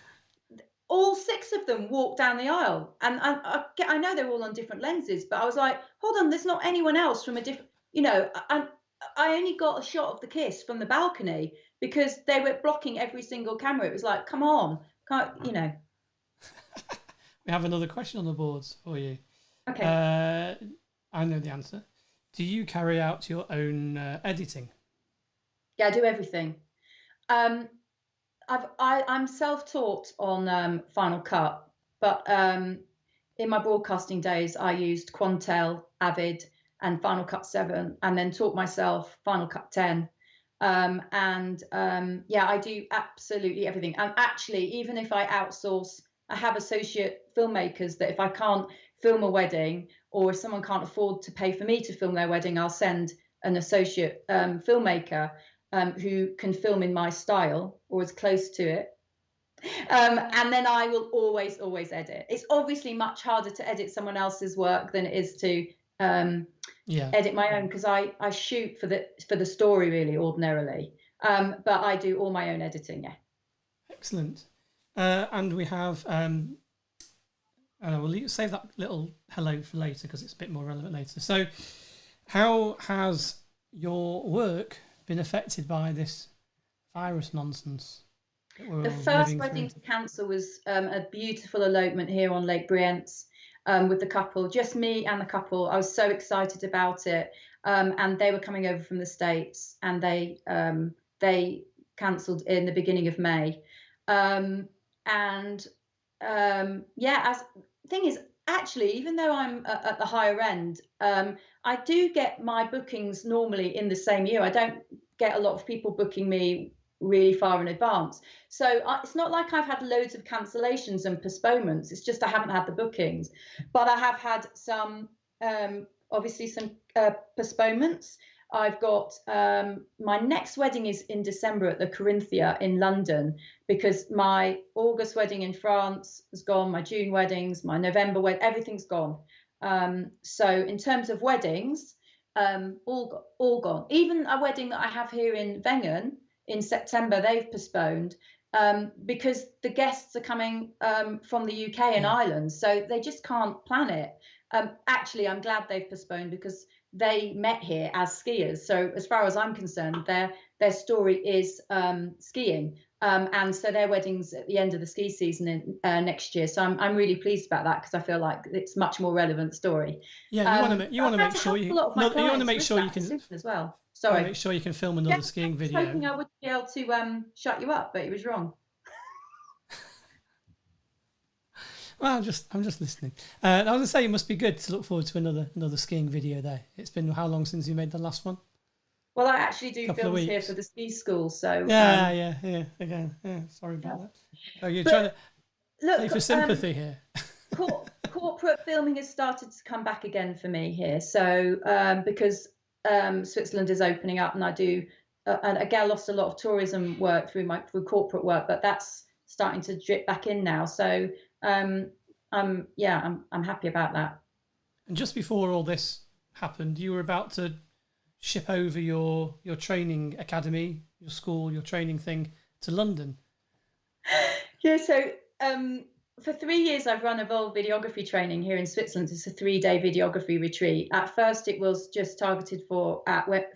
all 6 of them walked down the aisle. And I know they're all on different lenses, but I was like, hold on, there's not anyone else from a different... You know, I only got a shot of the kiss from the balcony because they were blocking every single camera. It was like, come on, you know. We have another question on the boards for you. Okay. I know the answer. Do you carry out your own editing? Yeah, I do everything. I'm self-taught on Final Cut, but in my broadcasting days, I used Quantel, Avid, and Final Cut 7, and then taught myself Final Cut 10. Yeah, I do absolutely everything. And actually, even if I outsource, I have associate filmmakers that if I can't film a wedding, or if someone can't afford to pay for me to film their wedding, I'll send an associate filmmaker who can film in my style or as close to it. And then I will always edit. It's obviously much harder to edit someone else's work than it is to edit my own, because I shoot for the story really ordinarily, but I do all my own editing. Yeah. Excellent. And we have we'll save that little hello for later because it's a bit more relevant later. So how has your work been affected by this virus nonsense that we're The all first living wedding through? to cancel was a beautiful elopement here on Lake Brienz. With the couple, just me and the couple. I was so excited about it, and they were coming over from the States, and they cancelled in the beginning of May. Thing is, actually, even though I'm at the higher end, I do get my bookings normally in the same year. I don't get a lot of people booking me really far in advance. So it's not like I've had loads of cancellations and postponements. It's just I haven't had the bookings. But I have had some, obviously some postponements. I've got, my next wedding is in December at the Corinthia in London, because my August wedding in France is gone, my June weddings, my November wedding, everything's gone. So in terms of weddings, all gone. Even a wedding that I have here in Wengen, in September, they've postponed because the guests are coming from the UK and Ireland, so they just can't plan it. Actually, I'm glad they've postponed because they met here as skiers. So as far as I'm concerned, their story is skiing. And so their wedding's at the end of the ski season in, next year. So I'm really pleased about that because I feel like it's much more relevant story. Yeah, you want to make sure you want to make sure you can as well. Sorry, make sure you can film another skiing video. I was hoping I would be able to shut you up, but it was wrong. Well, I'm just listening. I was going to say it must be good to look forward to another skiing video there. It's been how long since you made the last one? Well, I actually do films here for the ski school, so yeah. Again, sorry about that. Oh, you're trying to play for sympathy here. Corporate filming has started to come back again for me here. So because Switzerland is opening up, and I do, and again, I lost a lot of tourism work through corporate work, but that's starting to drip back in now. So I'm happy about that. And just before all this happened, you were about to ship over your training academy school, your training thing to London? Yeah, so for 3 years I've run Evolve Videography Training here in Switzerland. It's a 3-day videography retreat. At first it was just targeted for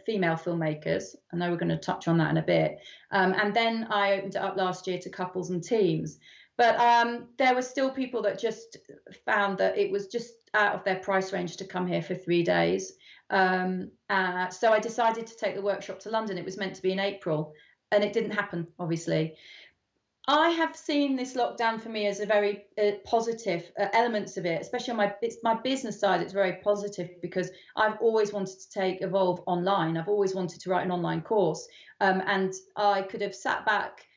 female filmmakers. I know we're going to touch on that in a bit. And then I opened it up last year to couples and teams. But there were still people that just found that it was just out of their price range to come here for 3 days. So I decided to take the workshop to London. It was meant to be in April, and it didn't happen, obviously. I have seen this lockdown for me as a very positive elements of it, especially on my business side. It's very positive because I've always wanted to take Evolve online. I've always wanted to write an online course, and I could have sat back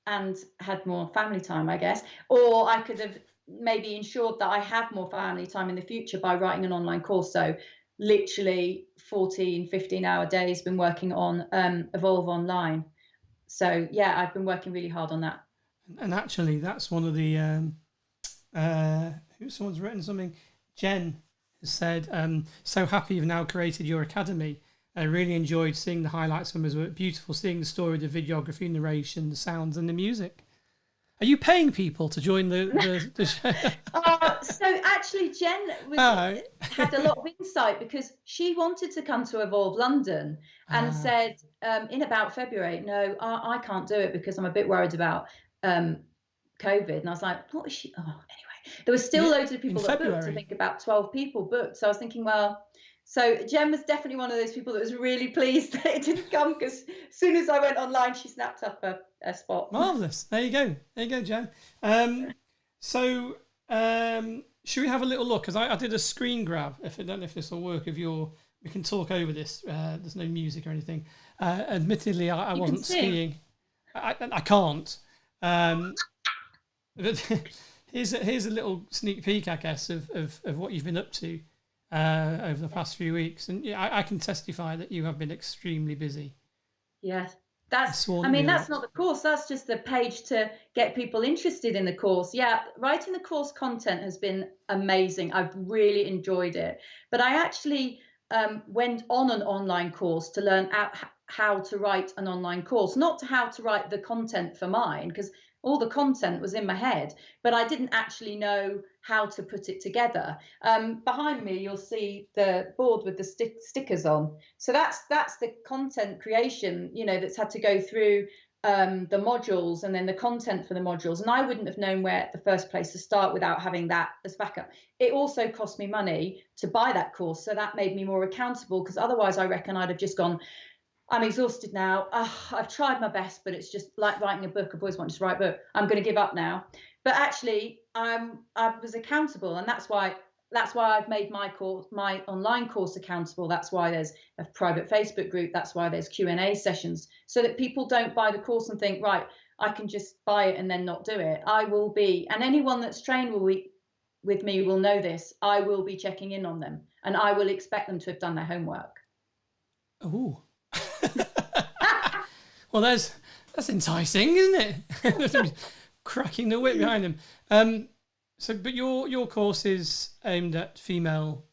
and had more family time, I guess, or I could have maybe ensured that I have more family time in the future by writing an online course. So literally 14, 15-hour days been working on Evolve Online. So yeah, I've been working really hard on that. And actually, that's one of the someone's written something. Jen has said, "So happy you've now created your academy. I really enjoyed seeing the highlights from his work. Beautiful seeing the story, the videography, narration, the sounds, and the music." Are you paying people to join the show? So actually, Jen had a lot of insight because she wanted to come to Evolve London and said in about February, "No, I can't do it because I'm a bit worried about COVID." And I was like, "What is she?" Oh, anyway, there were still loads of people that booked. I think about 12 people booked. So I was thinking, well. So Jen was definitely one of those people that was really pleased that it didn't come, because as soon as I went online, she snapped up a spot. Marvellous. There you go. There you go, Jen. So should we have a little look? Because I did a screen grab. I don't know if this will work. We can talk over this. There's no music or anything. Admittedly, I wasn't skiing. I can't. But here's a little sneak peek, I guess, of what you've been up to over the past few weeks, and yeah, I can testify that you have been extremely busy. Yes, that's not the course. That's just the page to get people interested in the course. Yeah, writing the course content has been amazing. I've really enjoyed it. But I actually went on an online course to learn how to write an online course, not how to write the content for mine, because all the content was in my head, but I didn't actually know how to put it together. Behind me, you'll see the board with the stickers on. So that's the content creation, that's had to go through the modules and then the content for the modules. And I wouldn't have known where the first place to start without having that as backup. It also cost me money to buy that course. So that made me more accountable, because otherwise I reckon I'd have just gone, I'm exhausted now. I've tried my best, but it's just like writing a book. I've always wanted to write a book. I'm going to give up now. But actually, I was accountable, and that's why I've made my online course accountable. That's why there's a private Facebook group. That's why there's Q&A sessions, so that people don't buy the course and think, right, I can just buy it and then not do it. I will be, and anyone that's trained with me will know this. I will be checking in on them, and I will expect them to have done their homework. Oh. Well, that's enticing, isn't it? Cracking the whip behind them. But your course is aimed at female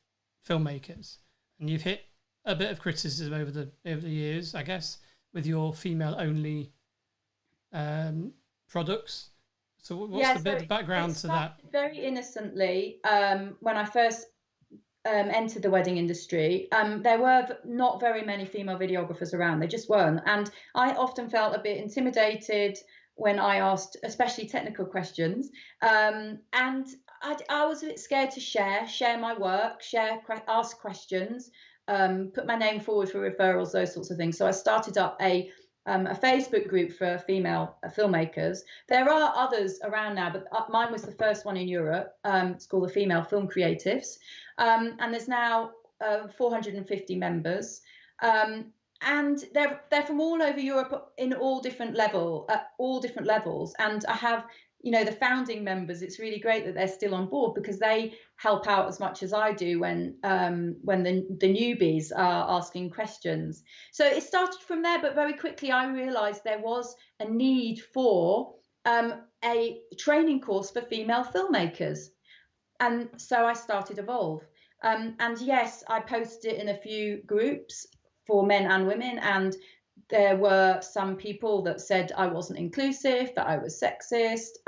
filmmakers, and you've hit a bit of criticism over the years, I guess, with your female-only products. So what's the background to that? Very innocently, when I first entered the wedding industry, there were not very many female videographers around. They just weren't. And I often felt a bit intimidated when I asked, especially technical questions. And I was a bit scared to share my work, ask questions, put my name forward for referrals, those sorts of things. So I started up a Facebook group for female filmmakers. There are others around now, but mine was the first one in Europe. It's called the Female Film Creatives. And there's now 450 members. And they're from all over Europe in all different levels. And I have, the founding members. It's really great that they're still on board, because they help out as much as I do when the newbies are asking questions. So it started from there, but very quickly I realised there was a need for a training course for female filmmakers. And so I started Evolve. And yes, I posted it in a few groups for men and women, and there were some people that said I wasn't inclusive, that I was sexist,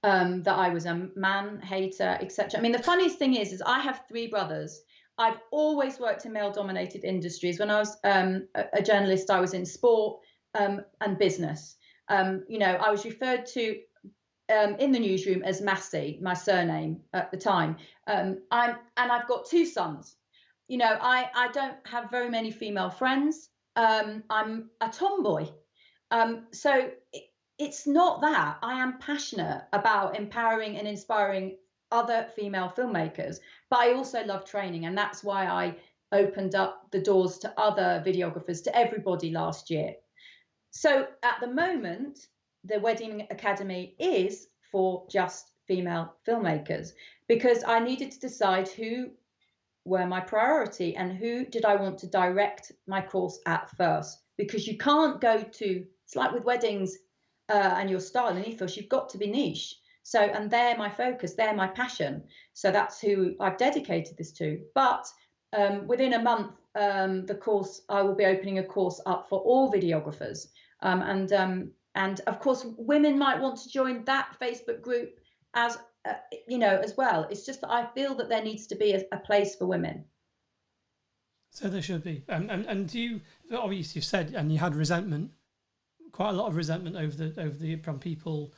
that I was a man hater, etc. I mean, the funniest thing is I have 3 brothers. I've always worked in male-dominated industries. When I was a journalist, I was in sport and business. You know, I was referred to in the newsroom as Massey, my surname at the time. I've got 2 sons. You know, I don't have very many female friends. I'm a tomboy. So it's not that. I am passionate about empowering and inspiring other female filmmakers, but I also love training, and that's why I opened up the doors to other videographers, to everybody last year. So at the moment, the Wedding Academy is for just female filmmakers, because I needed to decide who were my priority and who did I want to direct my course at first, because you can't go to, it's like with weddings and your style and ethos, you've got to be niche. So, and they're my focus, they're my passion. So that's who I've dedicated this to. But within a month, the course, I will be opening a course up for all videographers. And of course, women might want to join that Facebook group as you know, as well. It's just that I feel that there needs to be a place for women. So there should be. And you obviously you've said, and you had resentment, quite a lot of resentment over the from people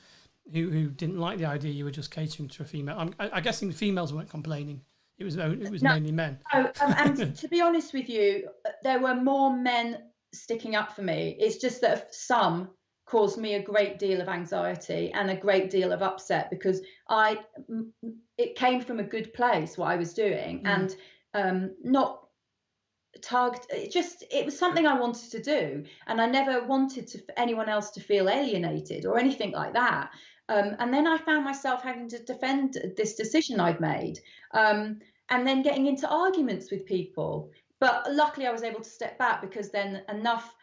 who didn't like the idea you were just catering to a female. I guessing females weren't complaining. It was mainly men. No, and to be honest with you, there were more men sticking up for me. It's just that some caused me a great deal of anxiety and a great deal of upset, because it came from a good place what I was doing, and not target. It was something I wanted to do, and I never wanted anyone else to feel alienated or anything like that. And then I found myself having to defend this decision I'd made, and then getting into arguments with people. But luckily I was able to step back, because then enough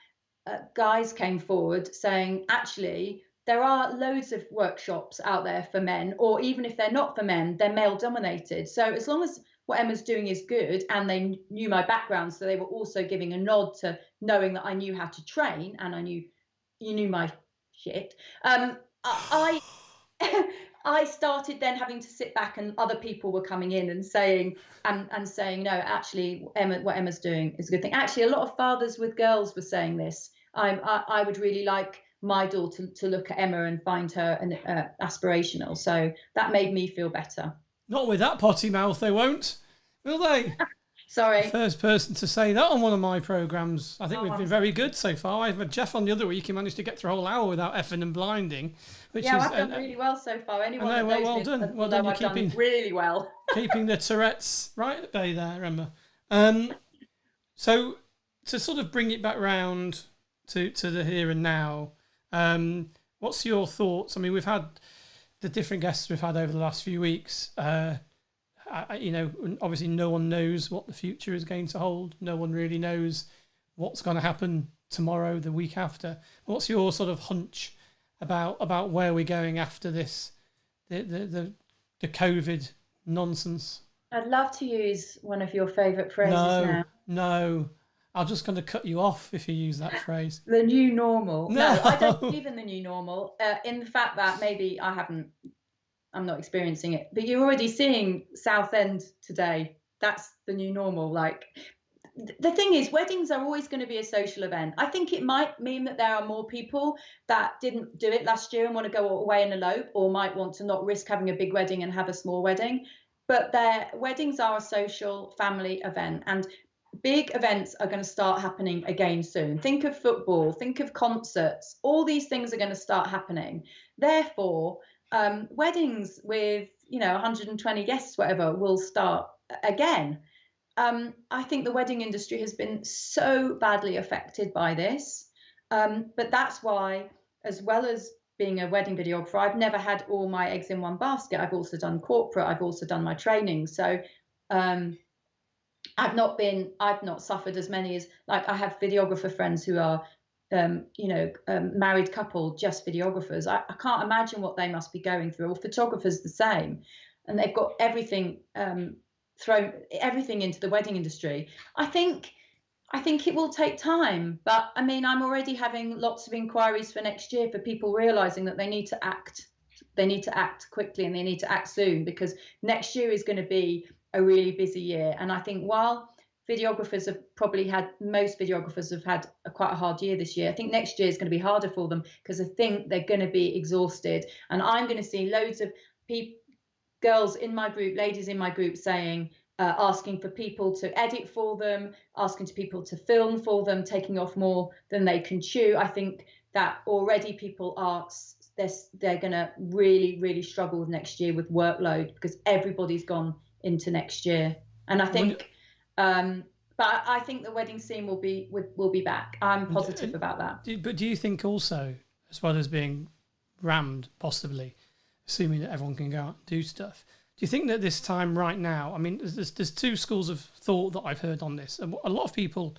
guys came forward saying, actually, there are loads of workshops out there for men, or even if they're not for men, they're male dominated. So as long as what Emma's doing is good, and they knew my background, so they were also giving a nod to knowing that I knew how to train, and you knew my shit. I started then having to sit back, and other people were coming in and saying, no, actually, what Emma's doing is a good thing. Actually, a lot of fathers with girls were saying this. I would really like my daughter to look at Emma and find her aspirational. So that made me feel better. Not with that potty mouth, they won't, will they? Sorry. The first person to say that on one of my programmes. I think we've been very good so far. I had Jeff on the other week. He managed to get through a whole hour without effing and blinding. Which I've is, done really well so far. Anyone that knows well me done. Well done. I've done really well. Keeping the Tourette's right at bay there, Emma. So to sort of bring it back round to the here and now, what's your thoughts? I mean, we've had the different guests we've had over the last few weeks. Obviously no one knows what the future is going to hold. No one really knows what's going to happen tomorrow, the week after. What's your sort of hunch about where we're going after this, the COVID nonsense? I'd love to use one of your favourite phrases now. No, I'm just going to cut you off if you use that phrase. The new normal. No, I don't believe in the new normal. In the fact that maybe I'm not experiencing it, but you're already seeing Southend today. That's the new normal. Like, the thing is, weddings are always going to be a social event. I think it might mean that there are more people that didn't do it last year and want to go away and elope, or might want to not risk having a big wedding and have a small wedding. But their weddings are a social family event, and big events are going to start happening again soon. Think of football, think of concerts. All these things are going to start happening. Therefore, weddings with 120 guests, whatever, will start again. I think the wedding industry has been so badly affected by this, but that's why, as well as being a wedding videographer, I've never had all my eggs in one basket. I've also done corporate. I've also done my training. So I've not suffered as many as, like, I have videographer friends who are married couple, just videographers. I can't imagine what they must be going through. Or photographers the same, and they've got everything thrown everything into the wedding industry. I think I think it will take time, but I mean, I'm already having lots of inquiries for next year for people realizing that they need to act. They need to act quickly and they need to act soon, because next year is going to be a really busy year. And I think while videographers have probably had, most videographers have had quite a hard year this year, I think next year is going to be harder for them, because I think they're going to be exhausted. And I'm going to see loads of girls in my group, ladies in my group saying, asking for people to edit for them, asking to people to film for them, taking off more than they can chew. I think that already people are, they're going to really, really struggle next year with workload, because everybody's gone into next year. And I think, but I think the wedding scene will be back. I'm positive about that. But do you think also, as well as being rammed, possibly, assuming that everyone can go out and do stuff, do you think that this time right now, I mean, there's two schools of thought that I've heard on this. And a lot of people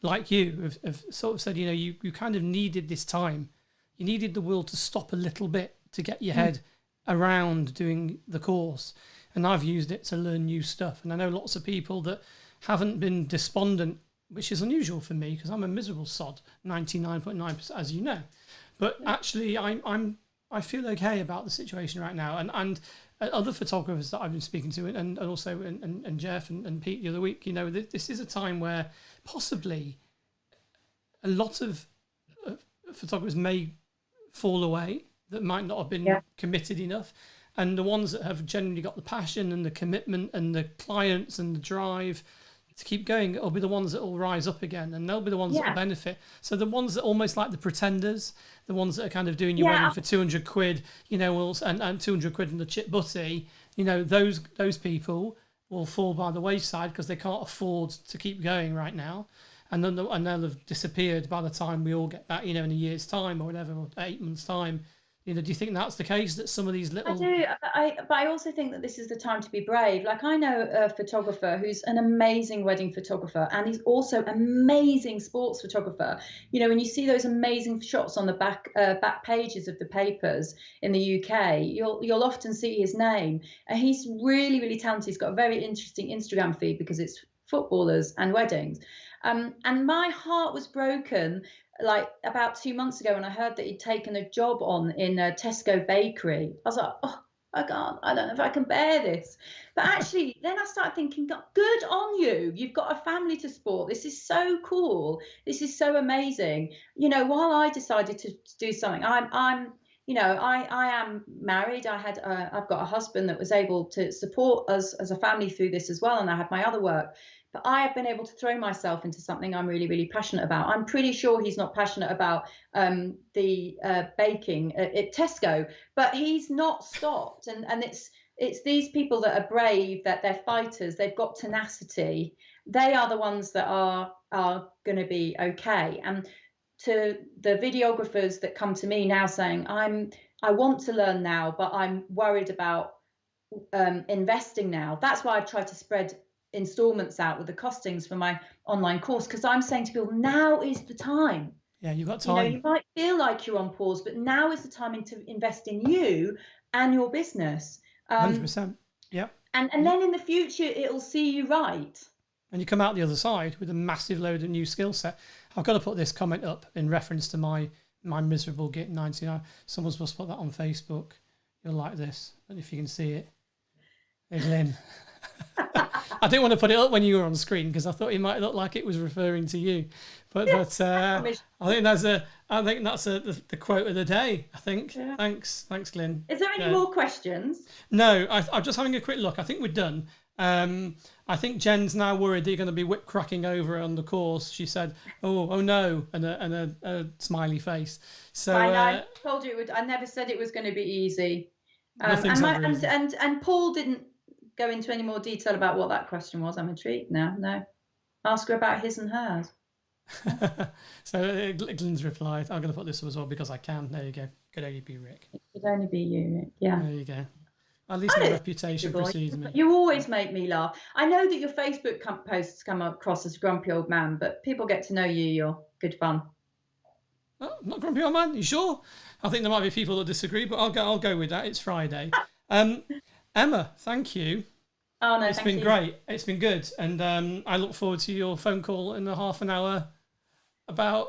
like you have sort of said, you know, you kind of needed this time. You needed the will to stop a little bit to get your head around doing the course. And I've used it to learn new stuff. And I know lots of people that haven't been despondent, which is unusual for me because I'm a miserable sod, 99.9%, as you know. But actually, I feel okay about the situation right now. And other photographers that I've been speaking to, and also and Jeff and Pete the other week, you know, this is a time where possibly a lot of photographers may fall away that might not have been committed enough. And the ones that have generally got the passion and the commitment and the clients and the drive to keep going, it'll be the ones that will rise up again, and they'll be the ones that will benefit. So the ones that almost like the pretenders, the ones that are kind of doing your wedding for 200 quid, you know, and 200 quid in the chip butty, you know, those people will fall by the wayside because they can't afford to keep going right now. And then they'll have disappeared by the time we all get back, you know, in a year's time or whatever, or 8 months' time. You know, do you think that's the case, that some of these little... I do, but I also think that this is the time to be brave. Like, I know a photographer who's an amazing wedding photographer, and he's also amazing sports photographer. You know, when you see those amazing shots on the back pages of the papers in the UK, you'll often see his name. And he's really, really talented. He's got a very interesting Instagram feed because it's footballers and weddings. And my heart was broken like about 2 months ago when I heard that he'd taken a job on in a Tesco bakery. I was like, oh, I don't know if I can bear this. But actually, then I started thinking, good on you. You've got a family to support. This is so cool. This is so amazing. You know, while I decided to do something, I'm you know, I am married. I've got a husband that was able to support us as a family through this as well. And I have my other work. But I have been able to throw myself into something I'm really, really passionate about. I'm pretty sure he's not passionate about the baking at Tesco, but he's not stopped. And it's these people that are brave, that they're fighters, they've got tenacity. They are the ones that are going to be okay. And to the videographers that come to me now saying, I want to learn now, but I'm worried about investing now. That's why I've tried to spread installments out with the costings for my online course, because I'm saying to people, now is the time. Yeah, you've got time. You know, you might feel like you're on pause, but now is the time to invest in you and your business. 100%. Yeah. And then in the future, it'll see you right. And you come out the other side with a massive load of new skill set. I've got to put this comment up in reference to my miserable Git 99. Someone's supposed to put that on Facebook. You'll like this. I don't know if you can see it. There's Lynn. I didn't want to put it up when you were on screen because I thought it might look like it was referring to you, but I think that's the quote of the day. I think. Yeah. Thanks, Glyn. Is there any more questions? No, I'm just having a quick look. I think we're done. I think Jen's now worried that you're going to be whip cracking over on the course. She said, "Oh no," and a smiley face. So I told you it would. I never said it was going to be easy. And Paul didn't go into any more detail about what that question was. I'm intrigued now. No, ask her about his and hers. So Glyn's replied, I'm going to put this up as well because I can. There you go. Could only be Rick. It could only be you, Rick. Yeah. There you go. At least my reputation precedes me. You always make me laugh. I know that your Facebook posts come across as a grumpy old man, but people get to know you. You're good fun. Oh, not grumpy old man. You sure? I think there might be people that disagree, but I'll go with that. It's Friday. Emma, thank you. Oh no, It's been great. It's been good, and I look forward to your phone call in a half an hour about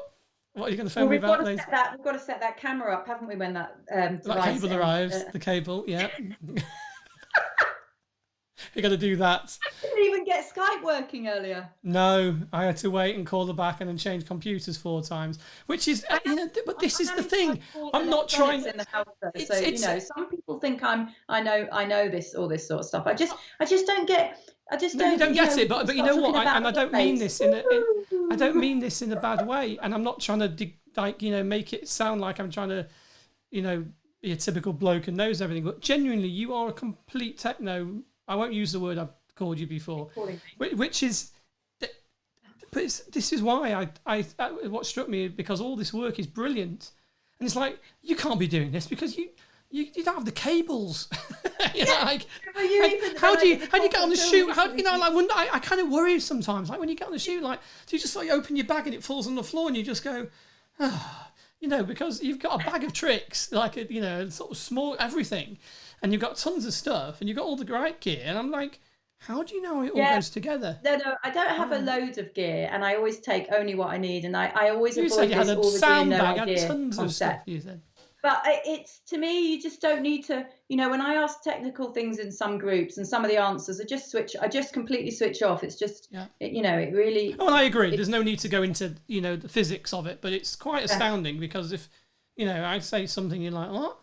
what are you going to phone me about later. We've got to set that camera up, haven't we? When that That cable arrives, the cable, yeah. You're going to do that. I didn't even get Skype working earlier. No, I had to wait and call her back and then change computers 4 times, which is, but this is the thing. I'm not trying. In the house, so some people think I know this all this sort of stuff. I just don't get. I just don't. No, you don't get it, but you know what? I don't mean this I don't mean this in a bad way, and I'm not trying to make it sound like I'm trying to, be a typical bloke and knows everything. But genuinely, you are a complete techno. I won't use the word I've called you before, which is, but this is why I what struck me, because all this work is brilliant, and it's like you can't be doing this because you don't have the cables. How do you get on the shoot? I kind of worry sometimes. Like when you get on the shoot, do you just open your bag and it falls on the floor and you just go, because you've got a bag of tricks, sort of small everything. And you've got tons of stuff, and you've got all the right gear, and I'm like, how do you know it all goes together? No, I don't have a load of gear, and I always take only what I need, and I always avoid said you had a sound bag, no had tons of stuff, you said. But it's, to me, you just don't need to, when I ask technical things in some groups, and some of the answers I just completely switch off. It's just, it really. Oh, I agree. There's no need to go into, the physics of it, but it's quite astounding because if, I say something, you're like, what?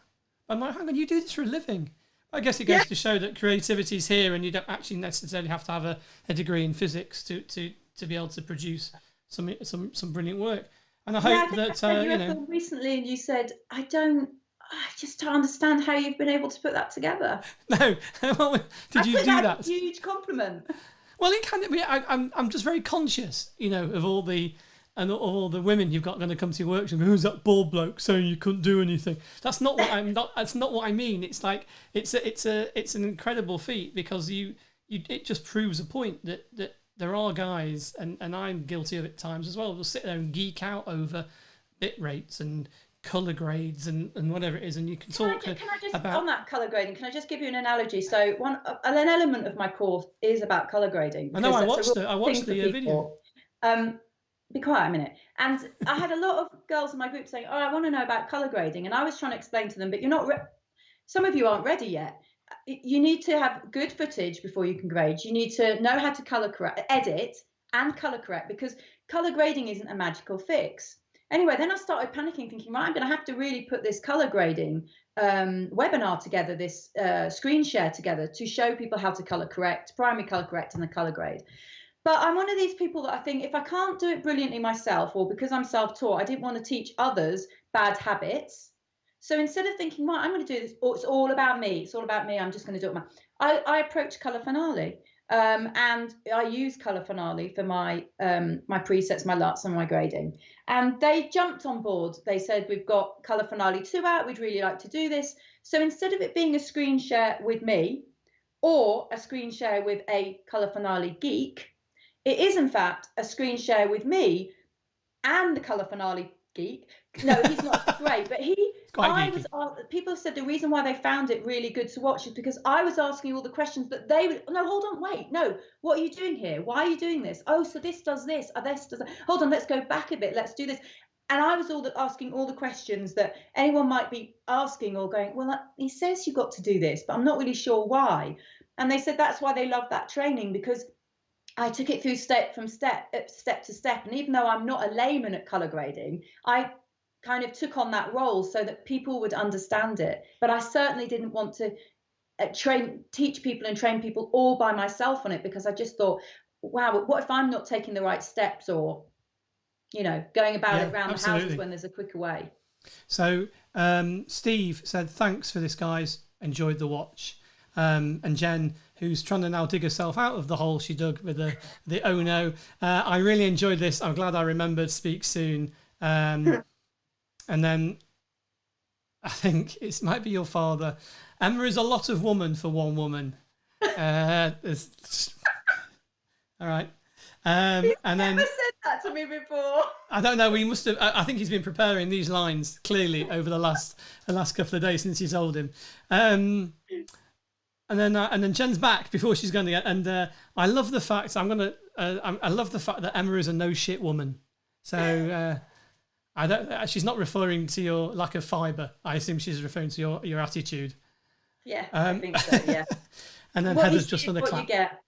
I'm like, hang on, you do this for a living. I guess it goes to show that creativity's here, and you don't actually necessarily have to have a degree in physics to be able to produce some brilliant work. And I hope that recently, and you said, I just don't understand how you've been able to put that together. No, did you do that? A huge compliment. Well, it can be. I'm just very conscious, of all the women you've got going to come to your workshop. Who's that bald bloke saying you couldn't do anything? That's not what That's not what I mean. It's like it's an incredible feat because it just proves a point that there are guys, and I'm guilty of it at times as well. We'll sit there and geek out over bit rates and color grades and whatever it is, and you can talk about on that color grading. Can I just give you an analogy? So an element of my course is about color grading. I know. I watched the video. Be quiet a minute. And I had a lot of girls in my group saying, I want to know about color grading. And I was trying to explain to them, but you're not, some of you aren't ready yet. You need to have good footage before you can grade. You need to know how to color correct, edit and color correct, because color grading isn't a magical fix. Anyway, then I started panicking, thinking, right, I'm going to have to really put this color grading webinar together, this screen share together to show people how to color correct, primary color correct and the color grade. But I'm one of these people that I think if I can't do it brilliantly myself, or because I'm self-taught, I didn't want to teach others bad habits. So instead of thinking, right, I'm going to do this, it's all about me. It's all about me. I'm just going to do it. I approach Color Finale, and I use Color Finale for my my presets, my LUTs, and my grading. And they jumped on board. They said, we've got Color Finale 2 out. We'd really like to do this. So instead of it being a screen share with me or a screen share with a Color Finale geek, it is, in fact, a screen share with me and the Color Finale geek. No, he's not great, but people have said the reason why they found it really good to watch is because I was asking all the questions that they would, no, hold on, wait, no, what are you doing here? Why are you doing this? Oh, so this does this, this does that. Hold on, let's go back a bit, let's do this. And I was asking all the questions that anyone might be asking or going, well, he says you got to do this, but I'm not really sure why. And they said that's why they love that training, because I took it through step to step. And even though I'm not a layman at color grading, I kind of took on that role so that people would understand it. But I certainly didn't want to teach people and train people all by myself on it, because I just thought, wow, what if I'm not taking the right steps, or, going about it around the houses when there's a quicker way. So Steve said, thanks for this, guys. Enjoyed the watch. And Jen, who's trying to now dig herself out of the hole she dug with the oh no. I really enjoyed this. I'm glad I remembered. Speak soon. And then I think it might be your father. Emma is a lot of woman for one woman. All right. He's never said that to me before. I don't know. We must have. I think he's been preparing these lines clearly over the last couple of days since you told him. then Jen's back before she's going to get. And I love the fact I love the fact that Emma is a no shit woman. So she's not referring to your lack of fibre. I assume she's referring to your attitude. Yeah, I think so. Yeah. And then what Heather's just done a what clap. You get.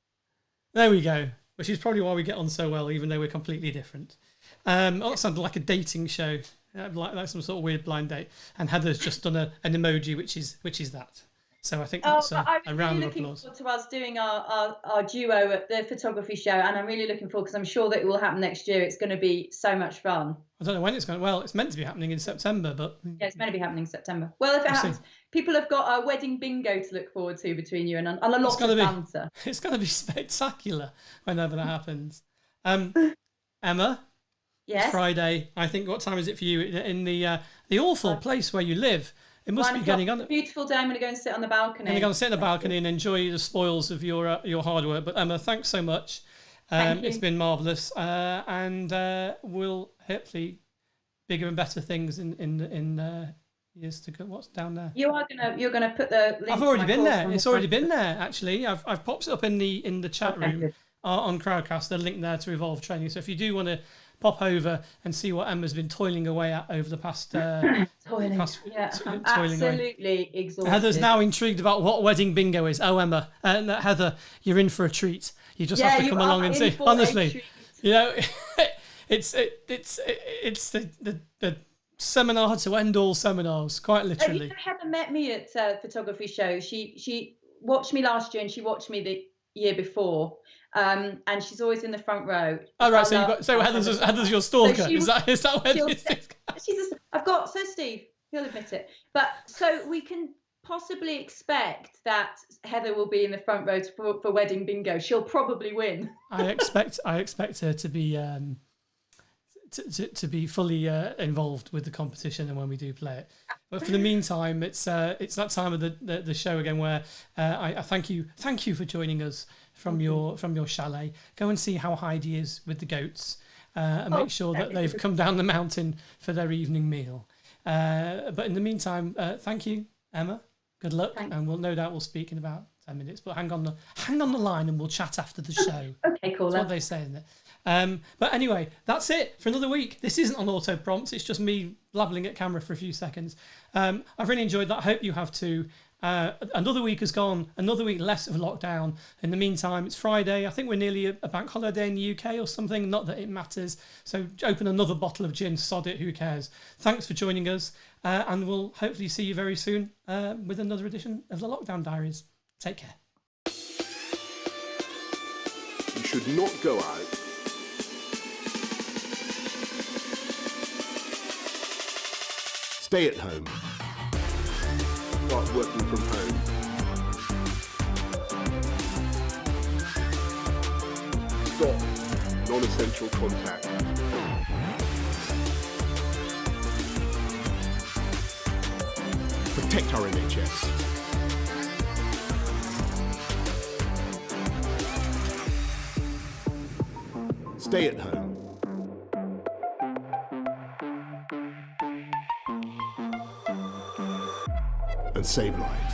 There we go. Which is probably why we get on so well, even though we're completely different. That sounded like a dating show, like some sort of weird blind date. And Heather's just done an emoji, which is that. So I think that's a round of applause. I'm looking forward to us doing our duo at the photography show, and I'm really looking forward because I'm sure that it will happen next year. It's going to be so much fun. I don't know when it's going. Well, it's meant to be happening in September, but yeah, it's meant to be happening in September. Well, if it happens, people have got a wedding bingo to look forward to between you and a lot of banter. It's going to be spectacular whenever that happens. Emma, yes, it's Friday. I think. What time is it for you in the awful place where you live? It must be getting on. Beautiful day. I'm going to go and sit on the balcony. I'm going to go and sit on the balcony and enjoy the spoils of your hard work. But Emma, thanks so much. It's been marvellous, and we'll hopefully bigger and better things in years to go. What's down there? You're gonna put the link. I've already been there. It's already been there. Actually, I've popped it up in the chat room on Crowdcast. The link there to Evolve Training. So if you do want to pop over and see what Emma's been toiling away at over the past toiling absolutely exhausted. Heather's now intrigued about what wedding bingo is. Oh, Emma, Heather, you're in for a treat. You just have to come along and see. Honestly, you know, it's the seminar to end all seminars, quite literally. You know, Heather met me at a photography show. She watched me last year and she watched me the year before. And she's always in the front row. Oh right, so Heather's your stalker. So is that where this is? I've got Steve. He'll admit it. But so we can possibly expect that Heather will be in the front row for wedding bingo. She'll probably win. I expect her to be to be fully involved with the competition and when we do play it. But for the meantime, it's that time of the show again where I thank you for joining us from your chalet. Go and see how Heidi is with the goats and make sure that they've come down the mountain for their evening meal. But in the meantime, thank you, Emma. Good luck, and no doubt we'll speak in about 10 minutes. But hang on the line, and we'll chat after the show. Okay, cool. That's what they say, isn't it? But anyway, that's it for another week. This isn't on auto prompts. It's just me blabbling at camera for a few seconds. I've really enjoyed that. I hope you have too. Another week has gone. Another week less of lockdown. In the meantime, it's Friday. I think we're nearly a bank holiday in the UK or something. Not that it matters. So open another bottle of gin. Sod it. Who cares? Thanks for joining us. And we'll hopefully see you very soon with another edition of the Lockdown Diaries. Take care. You should not go out stay at home. Start working from home. Stop non-essential contact. Protect our NHS. Stay at home. And save lives.